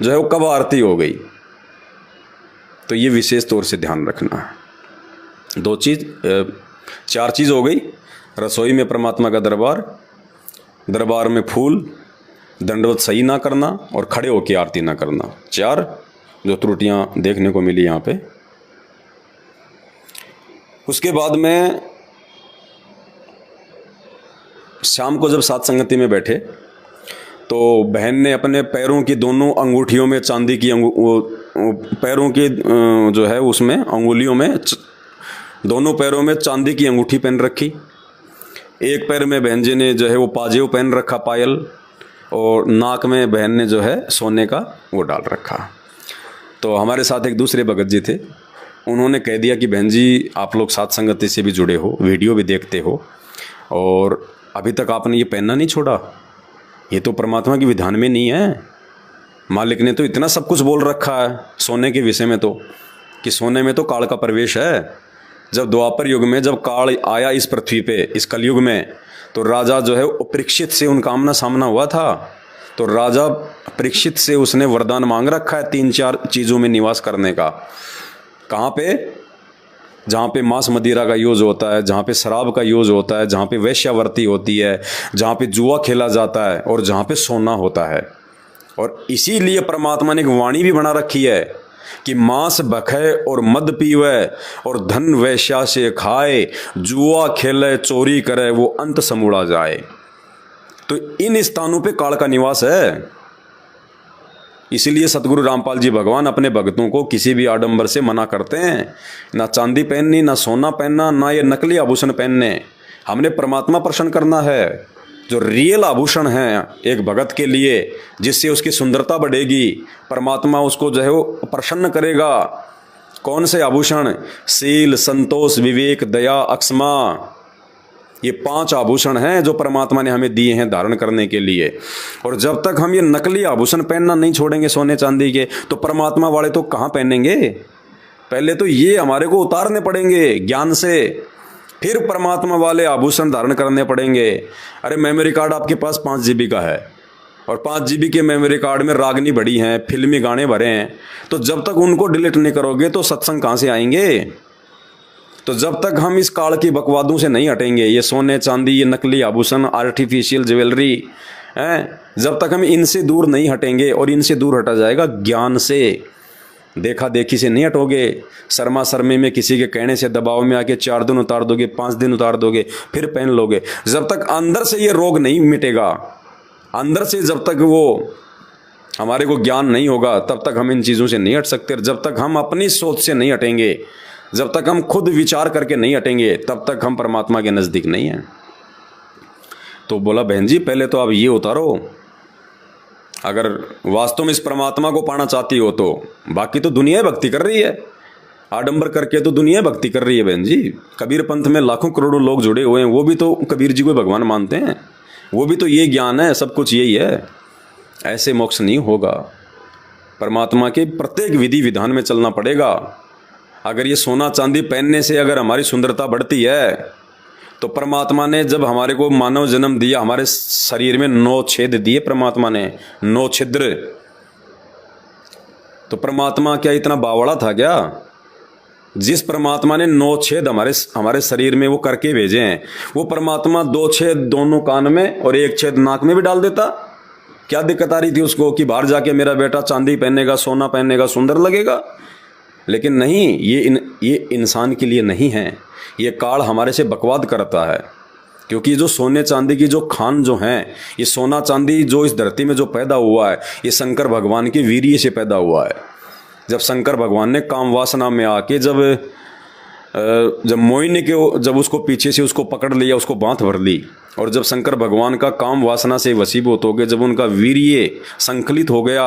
जो है वो कब आरती हो गई। तो ये विशेष तौर से ध्यान रखना है। 4 चीज़ हो गई। रसोई में परमात्मा का दरबार, दरबार में फूल, दंडवत सही ना करना और खड़े होकर आरती ना करना। 4 जो त्रुटियां देखने को मिली यहाँ पे। उसके बाद में शाम को जब साथ संगति में बैठे तो बहन ने अपने पैरों की दोनों अंगूठियों में चांदी की पैरों की जो है उसमें अंगुलियों में दोनों पैरों में चांदी की अंगूठी पहन रखी। एक पैर में बहन जी ने जो है वो पाजेव पहन रखा, पायल, और नाक में बहन ने जो है सोने का वो डाल रखा। तो हमारे साथ एक दूसरे भगत जी थे, उन्होंने कह दिया कि बहन जी आप लोग साथ संगति से भी जुड़े हो, वीडियो भी देखते हो, और अभी तक आपने ये पहनना नहीं छोड़ा, ये तो परमात्मा के विधान में नहीं है। मालिक ने तो इतना सब कुछ बोल रखा है सोने के विषय में, तो कि सोने में तो काल का प्रवेश है। जब द्वापर युग में जब काल आया इस पृथ्वी पे, इस कलयुग में, तो राजा जो है परीक्षित से उनका आमना सामना हुआ था। तो राजा परीक्षित से उसने वरदान मांग रखा है 3-4 चीज़ों में निवास करने का। कहाँ पे? जहाँ पे मांस मदिरा का यूज़ होता है, जहाँ पे शराब का यूज़ होता है, जहाँ पे वेश्यावृत्ति होती है, जहाँ पे जुआ खेला जाता है, और जहाँ पे सोना होता है। और इसीलिए परमात्मा ने एक वाणी भी बना रखी है कि मांस बखे और मद पीवे और धन वैश्या से खाए, जुआ खेले चोरी करे वो अंत समूड़ा जाए। तो इन स्थानों पे काल का निवास है। इसीलिए सतगुरु रामपाल जी भगवान अपने भक्तों को किसी भी आडंबर से मना करते हैं, ना चांदी पहननी, ना सोना पहनना, ना ये नकली आभूषण पहनने। हमने परमात्मा प्रसन्न करना है, जो रियल आभूषण हैं एक भगत के लिए, जिससे उसकी सुंदरता बढ़ेगी, परमात्मा उसको जो है वो प्रसन्न करेगा। कौन से आभूषण? शील, संतोष, विवेक, दया, अक्षमा, ये 5 आभूषण हैं जो परमात्मा ने हमें दिए हैं धारण करने के लिए। और जब तक हम ये नकली आभूषण पहनना नहीं छोड़ेंगे सोने चांदी के, तो परमात्मा वाले तो कहाँ पहनेंगे? पहले तो ये हमारे को उतारने पड़ेंगे ज्ञान से, फिर परमात्मा वाले आभूषण धारण करने पड़ेंगे। अरे मेमोरी कार्ड आपके पास 5 GB का है, और 5 GB के मेमोरी कार्ड में रागनी भरी हैं, फिल्मी गाने भरे हैं, तो जब तक उनको डिलीट नहीं करोगे तो सत्संग कहाँ से आएंगे? तो जब तक हम इस काल की बकवादों से नहीं हटेंगे, ये सोने चांदी, ये नकली आभूषण, आर्टिफिशियल ज्वेलरी हैं, जब तक हम इनसे दूर नहीं हटेंगे, और इनसे दूर हटा जाएगा ज्ञान से, देखा देखी से नहीं हटोगे। शर्मा शर्मे में किसी के कहने से दबाव में आके 4 दिन उतार दोगे, 5 दिन उतार दोगे, फिर पहन लोगे। जब तक अंदर से ये रोग नहीं मिटेगा, अंदर से जब तक वो हमारे को ज्ञान नहीं होगा, तब तक हम इन चीज़ों से नहीं हट सकते। जब तक हम अपनी सोच से नहीं हटेंगे, जब तक हम खुद विचार करके नहीं हटेंगे, तब तक हम परमात्मा के नज़दीक नहीं हैं। तो बोला बहन जी पहले तो आप ये उतारो, अगर वास्तव में इस परमात्मा को पाना चाहती हो तो। बाकी तो दुनिया भक्ति कर रही है, आडंबर करके तो दुनिया भक्ति कर रही है बहन जी। कबीर पंथ में लाखों करोड़ों लोग जुड़े हुए हैं, वो भी तो कबीर जी को भगवान मानते हैं, वो भी तो ये ज्ञान है, सब कुछ यही है। ऐसे मोक्ष नहीं होगा, परमात्मा के प्रत्येक विधि विधान में चलना पड़ेगा। अगर ये सोना चांदी पहनने से अगर हमारी सुंदरता बढ़ती है, तो परमात्मा ने जब हमारे को मानव जन्म दिया, हमारे शरीर में 9 छेद दिए परमात्मा ने, 9 छिद्र। तो परमात्मा क्या इतना बावड़ा था क्या? जिस परमात्मा ने 9 छेद हमारे शरीर में वो करके भेजे हैं, वो परमात्मा 2 छेद दोनों कान में और 1 छेद नाक में भी डाल देता। क्या दिक्कत आ रही थी उसको कि बाहर जाके मेरा बेटा चांदी पहनेगा, सोना पहनेगा, सुंदर लगेगा? लेकिन नहीं, ये इंसान के लिए नहीं है। ये काल हमारे से बकवाद करता है, क्योंकि ये जो सोने चांदी की जो खान जो है, ये सोना चांदी जो इस धरती में जो पैदा हुआ है, ये शंकर भगवान के वीर्य से पैदा हुआ है। जब शंकर भगवान ने काम वासना में आके जब मोहिनी के जब उसको पीछे से उसको पकड़ लिया, उसको बांध भर ली, और जब शंकर भगवान का काम वासना से वशीभूत हो गए, जब उनका वीर्य संकलित हो गया,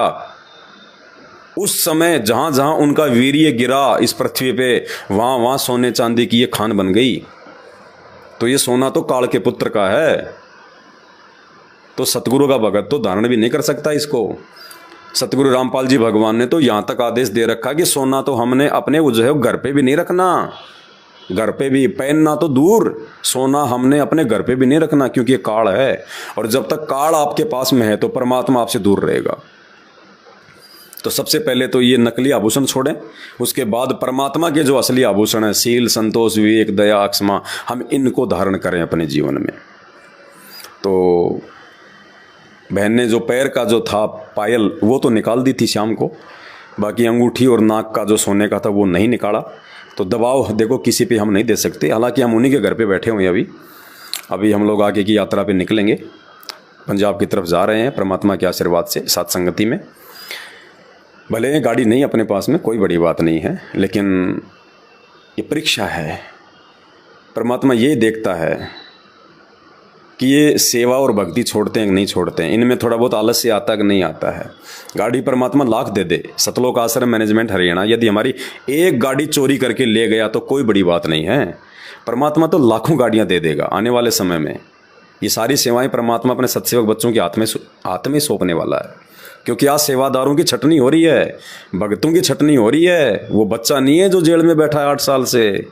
उस समय जहाँ जहाँ उनका वीर्य गिरा इस पृथ्वी पे, वहाँ वहाँ सोने चांदी की ये खान बन गई। तो ये सोना तो काल के पुत्र का है, तो सतगुरु का भगत तो धारण भी नहीं कर सकता इसको। सतगुरु रामपाल जी भगवान ने तो यहाँ तक आदेश दे रखा कि सोना तो हमने अपने जो है घर पे भी नहीं रखना, घर पे भी पहनना तो दूर, सोना हमने अपने घर पे भी नहीं रखना, क्योंकि ये काल है, और जब तक काल आपके पास में है तो परमात्मा आपसे दूर रहेगा। तो सबसे पहले तो ये नकली आभूषण छोड़ें, उसके बाद परमात्मा के जो असली आभूषण है, शील, संतोष, विवेक, दया, क्षमा, हम इनको धारण करें अपने जीवन में। तो बहन ने जो पैर का जो था पायल वो तो निकाल दी थी शाम को, बाकी अंगूठी और नाक का जो सोने का था वो नहीं निकाला। तो दबाव देखो किसी पे हम नहीं दे सकते, हालांकि हम उन्हीं के घर पे बैठे हुए हैं। अभी हम लोग आगे की यात्रा पे निकलेंगे, पंजाब की तरफ जा रहे हैं परमात्मा के आशीर्वाद से, साथ संगति में। भले गाड़ी नहीं अपने पास में, कोई बड़ी बात नहीं है, लेकिन ये परीक्षा है। परमात्मा ये देखता है कि ये सेवा और भक्ति छोड़ते हैं कि नहीं छोड़ते हैं, इनमें थोड़ा बहुत आलस्य आता है कि नहीं आता है। गाड़ी परमात्मा लाख दे दे, सतलोक आश्रम मैनेजमेंट हरियाणा यदि हमारी एक गाड़ी चोरी करके ले गया तो कोई बड़ी बात नहीं है, परमात्मा तो लाखों गाड़ियां दे देगा आने वाले समय में। ये सारी सेवाएं परमात्मा अपने सत्सेवक बच्चों के हाथ में सौंपने वाला है, क्योंकि आज सेवादारों की छटनी हो रही है, भक्तों की छटनी हो रही है। वो बच्चा नहीं है जो जेल में बैठा है 8 साल से,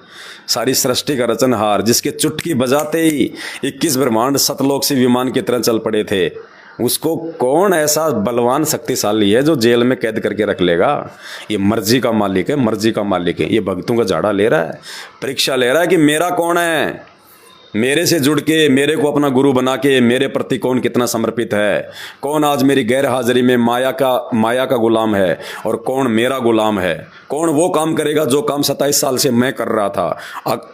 सारी सृष्टि का रचनहार, जिसके चुटकी बजाते ही 21 ब्रह्मांड सतलोक से विमान की तरह चल पड़े थे, उसको कौन ऐसा बलवान शक्तिशाली है जो जेल में कैद करके रख लेगा। ये मर्जी का मालिक है, मर्जी का मालिक है। ये भक्तों का झाड़ा ले रहा है, परीक्षा ले रहा है कि मेरा कौन है, मेरे से जुड़ के मेरे को अपना गुरु बना के मेरे प्रति कौन कितना समर्पित है, कौन आज मेरी गैर हाजिरी में माया का गुलाम है और कौन मेरा गुलाम है। कौन वो काम करेगा जो काम 27 साल से मैं कर रहा था,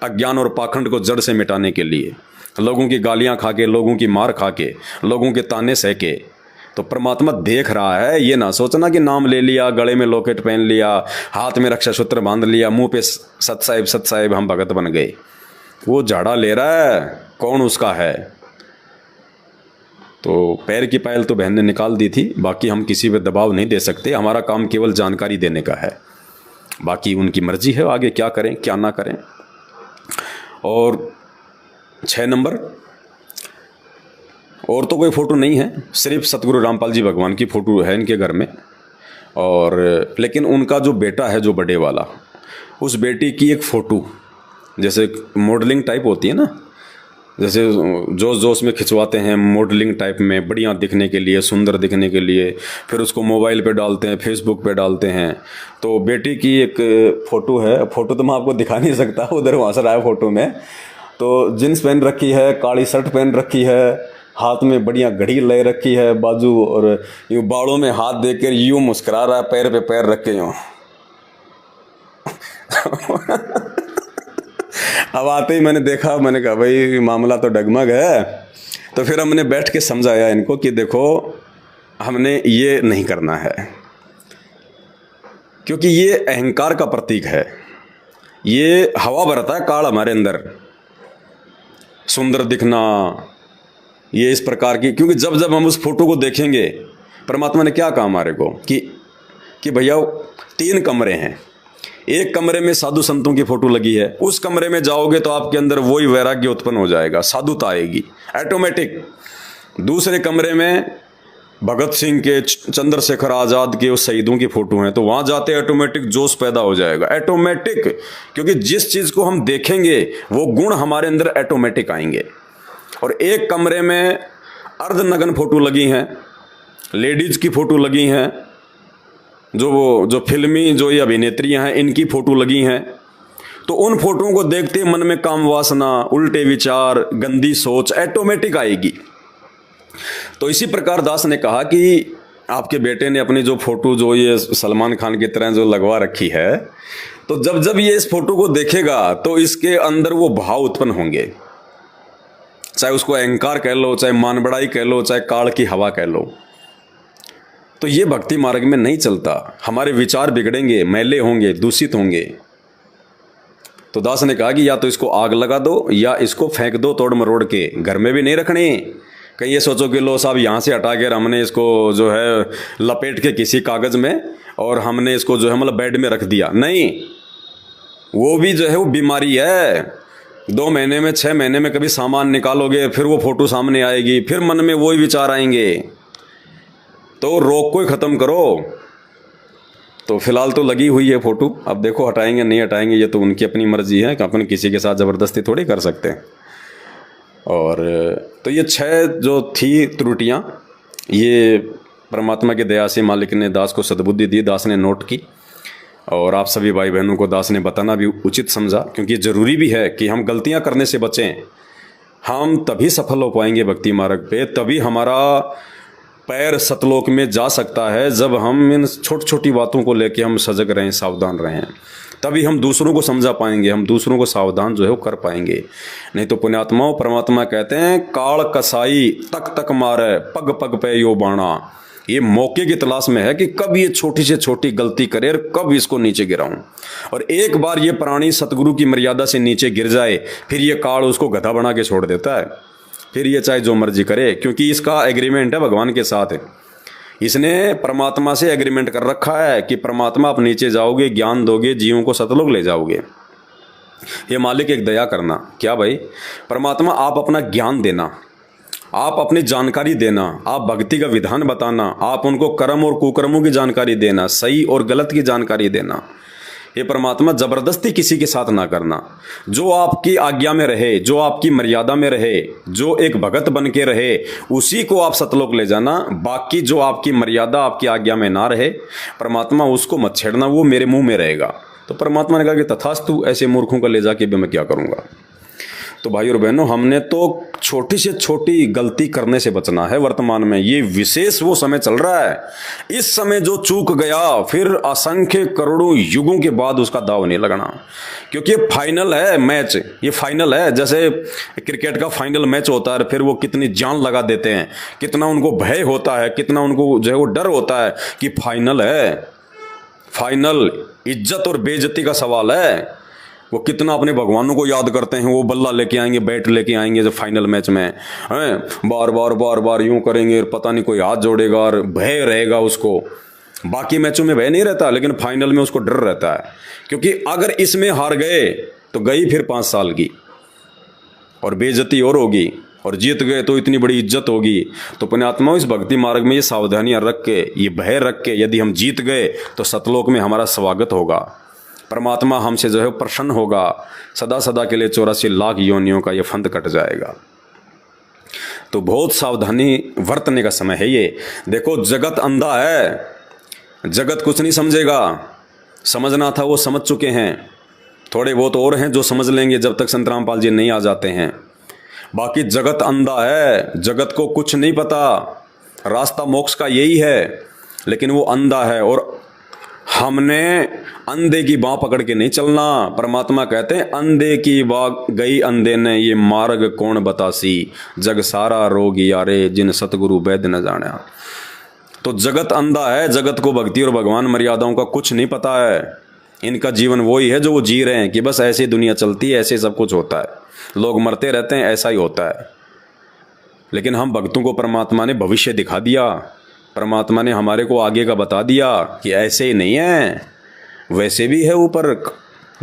अज्ञान और पाखंड को जड़ से मिटाने के लिए, लोगों की गालियां खा के, लोगों की मार खा के, लोगों के ताने सह के। तो परमात्मा देख रहा है। ये ना सोचना कि नाम ले लिया, गले में लॉकेट पहन लिया, हाथ में रक्षा सूत्र बांध लिया, मुंह पे सत साहिब हम भगत बन गए। वो झाड़ा ले रहा है, कौन उसका है। तो पैर की पायल तो बहन ने निकाल दी थी, बाकी हम किसी पे दबाव नहीं दे सकते, हमारा काम केवल जानकारी देने का है, बाकी उनकी मर्जी है आगे क्या करें क्या ना करें। और 6 नंबर, और तो कोई फ़ोटो नहीं है, सिर्फ सतगुरु रामपाल जी भगवान की फ़ोटो है इनके घर में। और लेकिन उनका जो बेटा है जो बड़े वाला, उस बेटी की एक फ़ोटो जैसे मॉडलिंग टाइप होती है ना, जैसे जोश जोश में खिंचवाते हैं मॉडलिंग टाइप में, बढ़िया दिखने के लिए, सुंदर दिखने के लिए, फिर उसको मोबाइल पे डालते हैं, फेसबुक पे डालते हैं। तो बेटी की एक फ़ोटो है, फ़ोटो तो मैं आपको दिखा नहीं सकता, उधर वहाँ से आया फ़ोटो में। तो जीन्स पहन रखी है, काली शर्ट पहन रखी है, हाथ में बढ़िया घड़ी ले रखी है बाजू, और यूँ बालों में हाथ देकर यूँ मुस्कुरा रहा है, पैर पे पैर रख के यूँ। अब आते ही मैंने देखा, मैंने कहा भाई मामला तो डगमग है। तो फिर हमने बैठ के समझाया इनको कि देखो हमने ये नहीं करना है, क्योंकि ये अहंकार का प्रतीक है, ये हवा भरता है काल हमारे अंदर, सुंदर दिखना, ये इस प्रकार की। क्योंकि जब जब हम उस फोटो को देखेंगे, परमात्मा ने क्या कहा हमारे को कि भैया 3 कमरे हैं, एक कमरे में साधु संतों की फोटो लगी है, उस कमरे में जाओगे तो आपके अंदर वही वैराग्य उत्पन्न हो जाएगा, साधुता आएगी ऑटोमेटिक। दूसरे कमरे में भगत सिंह के, चंद्रशेखर आज़ाद के, उस शहीदों की फोटो हैं, तो वहाँ जाते ऑटोमेटिक जोश पैदा हो जाएगा, ऑटोमेटिक। क्योंकि जिस चीज़ को हम देखेंगे वो गुण हमारे अंदर ऑटोमेटिक आएंगे। और एक कमरे में अर्धनग्न फोटो लगी हैं, लेडीज़ की फ़ोटो लगी हैं, जो फिल्मी जो ये अभिनेत्रियां हैं इनकी फ़ोटो लगी हैं। तो उन फोटोओं को देखते मन में काम वासना, उल्टे विचार, गंदी सोच ऑटोमेटिक आएगी। तो इसी प्रकार दास ने कहा कि आपके बेटे ने अपनी जो फ़ोटो जो ये सलमान खान की तरह जो लगवा रखी है, तो जब जब ये इस फोटो को देखेगा तो इसके अंदर वो भाव उत्पन्न होंगे, चाहे उसको अहंकार कह लो, चाहे मानबड़ाई कह लो, चाहे काल की हवा कह लो, तो ये भक्ति मार्ग में नहीं चलता। हमारे विचार बिगड़ेंगे, मैले होंगे, दूषित होंगे। तो दास ने कहा कि या तो इसको आग लगा दो या इसको फेंक दो तोड़ मरोड़ के, घर में भी नहीं रखने। कहीं ये सोचो कि लो साहब यहाँ से हटा कर हमने इसको जो है लपेट के किसी कागज़ में और हमने इसको जो है मतलब बेड में रख दिया, नहीं। वो भी जो है वो बीमारी है। 2 महीने में 6 महीने में कभी सामान निकालोगे, फिर वो फोटो सामने आएगी, फिर मन में वही विचार आएंगे। तो रोग को ही ख़त्म करो। तो फिलहाल तो लगी हुई है फोटो, अब देखो हटाएंगे नहीं हटाएंगे, ये तो उनकी अपनी मर्जी है कि अपन किसी के साथ ज़बरदस्ती थोड़ी कर सकते हैं। और तो ये 6 जो थी त्रुटियाँ, ये परमात्मा की दया से मालिक ने दास को सद्बुद्धि दी, दास ने नोट की, और आप सभी भाई बहनों को दास ने बताना भी उचित समझा, क्योंकि ज़रूरी भी है कि हम गलतियाँ करने से बचें। हम तभी सफल हो पाएंगे भक्ति मार्ग पे, तभी हमारा पैर सतलोक में जा सकता है जब हम इन छोटी छोटी बातों को लेके हम सजग रहें, सावधान रहें। तभी हम दूसरों को समझा पाएंगे, हम दूसरों को सावधान जो है वो कर पाएंगे। नहीं तो पुण्यात्माओं, परमात्मा कहते हैं काल कसाई तक तक मारे, पग पग पे यो बाणा। ये मौके की तलाश में है कि कब ये छोटी से छोटी गलती करे और कब इसको नीचे गिराऊं। और एक बार ये प्राणी सतगुरु की मर्यादा से नीचे गिर जाए, फिर ये काल उसको गधा बना के छोड़ देता है। फिर ये चाहे जो मर्जी करे, क्योंकि इसका एग्रीमेंट है भगवान के साथ। इसने परमात्मा से एग्रीमेंट कर रखा है कि परमात्मा आप नीचे जाओगे, ज्ञान दोगे, जीवों को सतलोक ले जाओगे। ये मालिक एक दया करना, क्या भाई परमात्मा आप अपना ज्ञान देना, आप अपनी जानकारी देना, आप भक्ति का विधान बताना, आप उनको कर्म और कुकर्मों की जानकारी देना, सही और गलत की जानकारी देना। ये परमात्मा जबरदस्ती किसी के साथ ना करना। जो आपकी आज्ञा में रहे, जो आपकी मर्यादा में रहे, जो एक भगत बन के रहे, उसी को आप सतलोक ले जाना। बाकी जो आपकी मर्यादा, आपकी आज्ञा में ना रहे, परमात्मा उसको मत छेड़ना, वो मेरे मुंह में रहेगा। तो परमात्मा ने कहा कि तथास्तु, ऐसे मूर्खों को ले जाके भी मैं क्या करूँगा। तो भाई और बहनों, हमने तो छोटी से छोटी गलती करने से बचना है। वर्तमान में ये विशेष वो समय चल रहा है, इस समय जो चूक गया फिर असंख्य करोड़ों युगों के बाद उसका दाव नहीं लगना, क्योंकि ये फाइनल है मैच। ये फाइनल है, जैसे क्रिकेट का फाइनल मैच होता है, फिर वो कितनी जान लगा देते हैं, कितना उनको भय होता है, कितना उनको जो है वो डर होता है कि फाइनल है। फाइनल इज्जत और बेइज्जती का सवाल है। वो कितना अपने भगवानों को याद करते हैं, वो बल्ला लेके आएंगे, बैट लेके आएंगे जब फाइनल मैच में हैं, बार बार बार बार यूं करेंगे, पता नहीं कोई हाथ जोड़ेगा और भय रहेगा उसको। बाकी मैचों में भय नहीं रहता, लेकिन फाइनल में उसको डर रहता है, क्योंकि अगर इसमें हार गए तो गई फिर 5 साल की और बेइज्जती और होगी, और जीत गए तो इतनी बड़ी इज्जत होगी। तो पुण्यात्माओं, इस भक्ति मार्ग में ये सावधानियां रख के, ये भय रख के, यदि हम जीत गए तो सतलोक में हमारा स्वागत होगा, परमात्मा हमसे जो है प्रसन्न होगा, सदा सदा के लिए 84 लाख योनियों का ये फंद कट जाएगा। तो बहुत सावधानी वर्तने का समय है ये। देखो, जगत अंधा है, जगत कुछ नहीं समझेगा। समझना था वो समझ चुके हैं, थोड़े बहुत और हैं जो समझ लेंगे जब तक संत रामपाल जी नहीं आ जाते हैं। बाकी जगत अंधा है, जगत को कुछ नहीं पता। रास्ता मोक्ष का यही है, लेकिन वो अंधा है। और हमने अंधे की बाँ पकड़ के नहीं चलना। परमात्मा कहते हैं, अंधे की बाँ गई अंधे ने, ये मार्ग कौन बतासी, जग सारा रोग यारे, जिन सतगुरु वैद्य न जाना। तो जगत अंधा है, जगत को भक्ति और भगवान मर्यादाओं का कुछ नहीं पता है। इनका जीवन वही है जो वो जी रहे हैं कि बस ऐसे दुनिया चलती है, ऐसे सब कुछ होता है, लोग मरते रहते हैं, ऐसा ही होता है। लेकिन हम भक्तों को परमात्मा ने भविष्य दिखा दिया, परमात्मा ने हमारे को आगे का बता दिया कि ऐसे ही नहीं है, वैसे भी है ऊपर।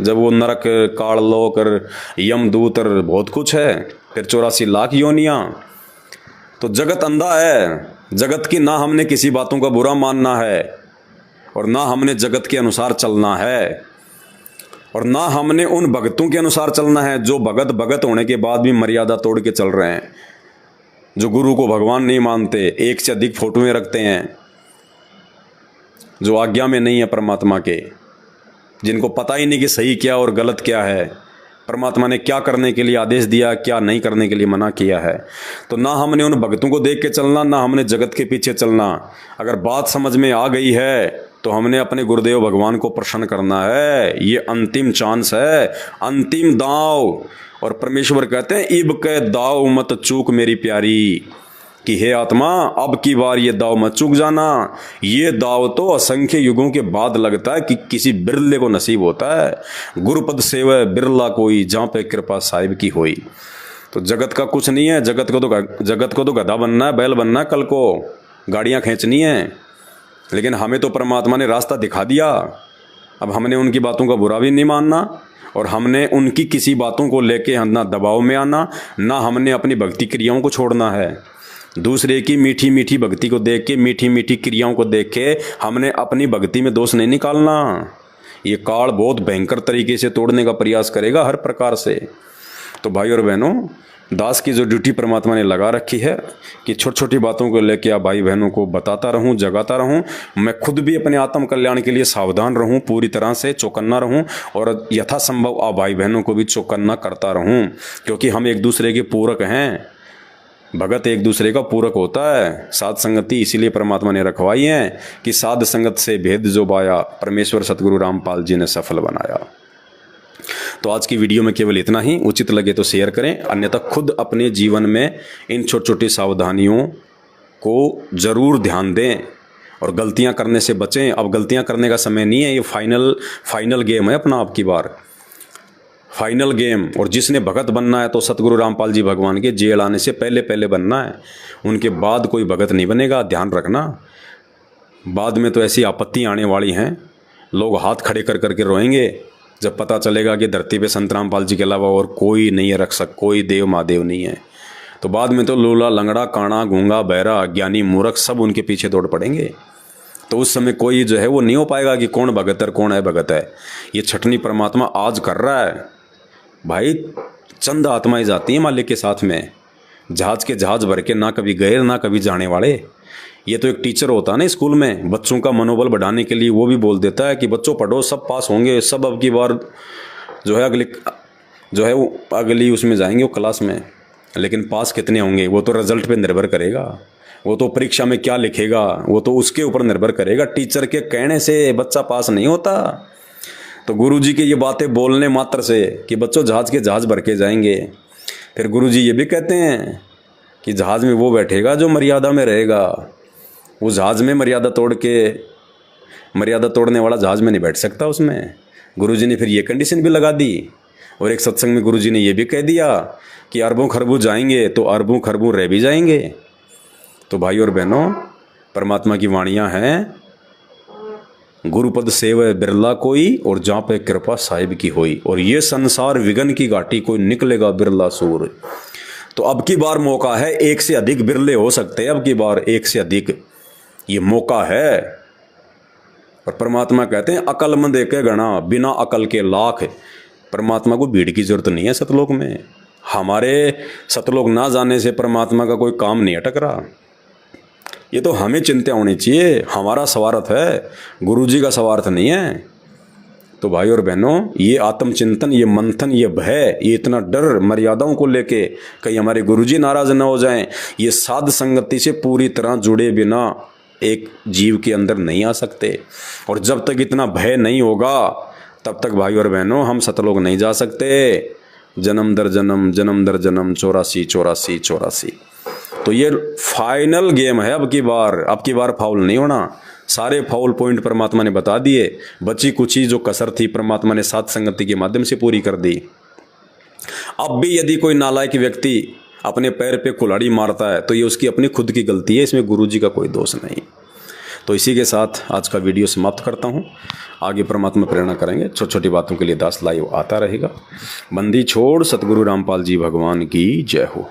जब वो नरक, काल लोक और यमदूत और बहुत कुछ है, फिर 84 लाख योनियाँ। तो जगत अंधा है, जगत की ना हमने किसी बातों का बुरा मानना है, और ना हमने जगत के अनुसार चलना है, और ना हमने उन भगतों के अनुसार चलना है जो भगत भगत होने के बाद भी मर्यादा तोड़ के चल रहे हैं, जो गुरु को भगवान नहीं मानते, एक से अधिक फोटोएं रखते हैं, जो आज्ञा में नहीं है परमात्मा के, जिनको पता ही नहीं कि सही क्या और गलत क्या है, परमात्मा ने क्या करने के लिए आदेश दिया, क्या नहीं करने के लिए मना किया है। तो ना हमने उन भक्तों को देख के चलना, ना हमने जगत के पीछे चलना। अगर बात समझ में आ गई है तो हमने अपने गुरुदेव भगवान को प्रसन्न करना है। ये अंतिम चांस है, अंतिम दांव। और परमेश्वर कहते हैं इब के दाव मत चूक मेरी प्यारी, कि हे आत्मा अब की बार ये दाव मत चूक जाना। ये दाव तो असंख्य युगों के बाद लगता है कि किसी बिरले को नसीब होता है। गुरुपद सेवा बिरला कोई, जहाँ पे कृपा साहिब की होई। तो जगत का कुछ नहीं है, जगत को तो गधा बनना है, बैल बनना है, कल को गाड़ियाँ खींचनी है। लेकिन हमें तो परमात्मा ने रास्ता दिखा दिया। अब हमने उनकी बातों का बुरा भी नहीं मानना, और हमने उनकी किसी बातों को लेके ना दबाव में आना, ना हमने अपनी भक्ति क्रियाओं को छोड़ना है। दूसरे की मीठी मीठी भक्ति को देख के, मीठी मीठी क्रियाओं को देख के हमने अपनी भक्ति में दोष नहीं निकालना। ये काल बहुत भयंकर तरीके से तोड़ने का प्रयास करेगा हर प्रकार से। तो भाई और बहनों, दास की जो ड्यूटी परमात्मा ने लगा रखी है कि छोटी छोटी बातों को लेके आप भाई बहनों को बताता रहूं, जगाता रहूं। मैं खुद भी अपने आत्म कल्याण के लिए सावधान रहूं, पूरी तरह से चौकन्ना रहूं, और यथासंभव आप भाई बहनों को भी चौकन्ना करता रहूं, क्योंकि हम एक दूसरे के पूरक हैं। भगत एक दूसरे का पूरक होता है। साध संगति इसीलिए परमात्मा ने रखवाई है कि साध संगत से भेद जो पाया, परमेश्वर सतगुरु रामपाल जी ने सफल बनाया। तो आज की वीडियो में केवल इतना ही। उचित लगे तो शेयर करें, अन्यथा खुद अपने जीवन में इन छोटी छोटी सावधानियों को ज़रूर ध्यान दें और गलतियां करने से बचें। अब गलतियां करने का समय नहीं है, ये फाइनल गेम है अपना, आपकी बार फाइनल गेम। और जिसने भगत बनना है तो सतगुरु रामपाल जी भगवान के जेल आने से पहले बनना है, उनके बाद कोई भगत नहीं बनेगा, ध्यान रखना। बाद में तो ऐसी आपत्ति आने वाली हैं, लोग हाथ खड़े कर करके रोएंगे जब पता चलेगा कि धरती पे संत रामपाल जी के अलावा और कोई नहीं है, कोई देव महादेव नहीं है। तो बाद में तो लूला, लंगड़ा, काना, गूंगा, बहरा, अज्ञानी, मूर्ख सब उनके पीछे दौड़ पड़ेंगे। तो उस समय कोई जो है वो नहीं हो पाएगा कि कौन भगत है, कौन है भगत है। ये छटनी परमात्मा आज कर रहा है भाई। चंद आत्माएं जाती हैं मालिक के साथ में, जहाज के जहाज भर के, ना कभी गए ना कभी जाने वाले। ये तो एक टीचर होता है ना स्कूल में, बच्चों का मनोबल बढ़ाने के लिए वो भी बोल देता है कि बच्चों पढ़ो, सब पास होंगे, सब अब की बार जो है अगली उसमें जाएंगे वो क्लास में। लेकिन पास कितने होंगे वो तो रिजल्ट पे निर्भर करेगा, वो तो परीक्षा में क्या लिखेगा वो तो उसके ऊपर निर्भर करेगा। टीचर के कहने से बच्चा पास नहीं होता। तो गुरुजी की ये बातें बोलने मात्र से कि बच्चों जहाज के जहाज भर के जाएंगे, फिर गुरुजी ये भी कहते हैं कि जहाज में वो बैठेगा जो मर्यादा में रहेगा। वो जहाज में मर्यादा तोड़ने वाला जहाज में नहीं बैठ सकता उसमें। गुरुजी ने फिर ये कंडीशन भी लगा दी। और एक सत्संग में गुरुजी ने ये भी कह दिया कि अरबों खरबों जाएंगे तो अरबों खरबों रह भी जाएंगे। तो भाई और बहनों, परमात्मा की वाणियाँ हैं, गुरुपद सेव बिरला कोई, और जहाँ पे कृपा साहिब की होई। और ये संसार विघन की घाटी, कोई निकलेगा बिरला सूर। तो अब की बार मौका है, एक से अधिक बिरले हो सकते हैं, अब की बार एक से अधिक ये मौका है। और परमात्मा कहते हैं अकलमंद एक गणा, बिना अकल के लाख। परमात्मा को भीड़ की जरूरत नहीं है सतलोक में। हमारे सतलोक ना जाने से परमात्मा का कोई काम नहीं अटक रहा। ये तो हमें चिंता होनी चाहिए, हमारा स्वार्थ है, गुरुजी का स्वार्थ नहीं है। तो भाई और बहनों, ये आत्मचिंतन, ये मंथन, ये भय, ये इतना डर मर्यादाओं को लेके कहीं हमारे गुरुजी नाराज न हो जाएं, ये साध संगति से पूरी तरह जुड़े बिना एक जीव के अंदर नहीं आ सकते। और जब तक इतना भय नहीं होगा तब तक भाई और बहनों हम सतलोक नहीं जा सकते। जन्म दर जन्म, जन्म दर जन्म, 84। तो ये फाइनल गेम है। अब की बार फाउल नहीं होना। सारे फाउल पॉइंट परमात्मा ने बता दिए। बची कुची जो कसर थी परमात्मा ने साध संगति के माध्यम से पूरी कर दी। अब भी यदि कोई नालायक व्यक्ति अपने पैर पे कुल्हाड़ी मारता है तो ये उसकी अपनी खुद की गलती है, इसमें गुरुजी का कोई दोष नहीं। तो इसी के साथ आज का वीडियो समाप्त करता हूँ। आगे परमात्मा प्रेरणा करेंगे, छोटी छोटी बातों के लिए दास लाइव आता रहेगा। बंदी छोड़ सतगुरु रामपाल जी भगवान की जय हो।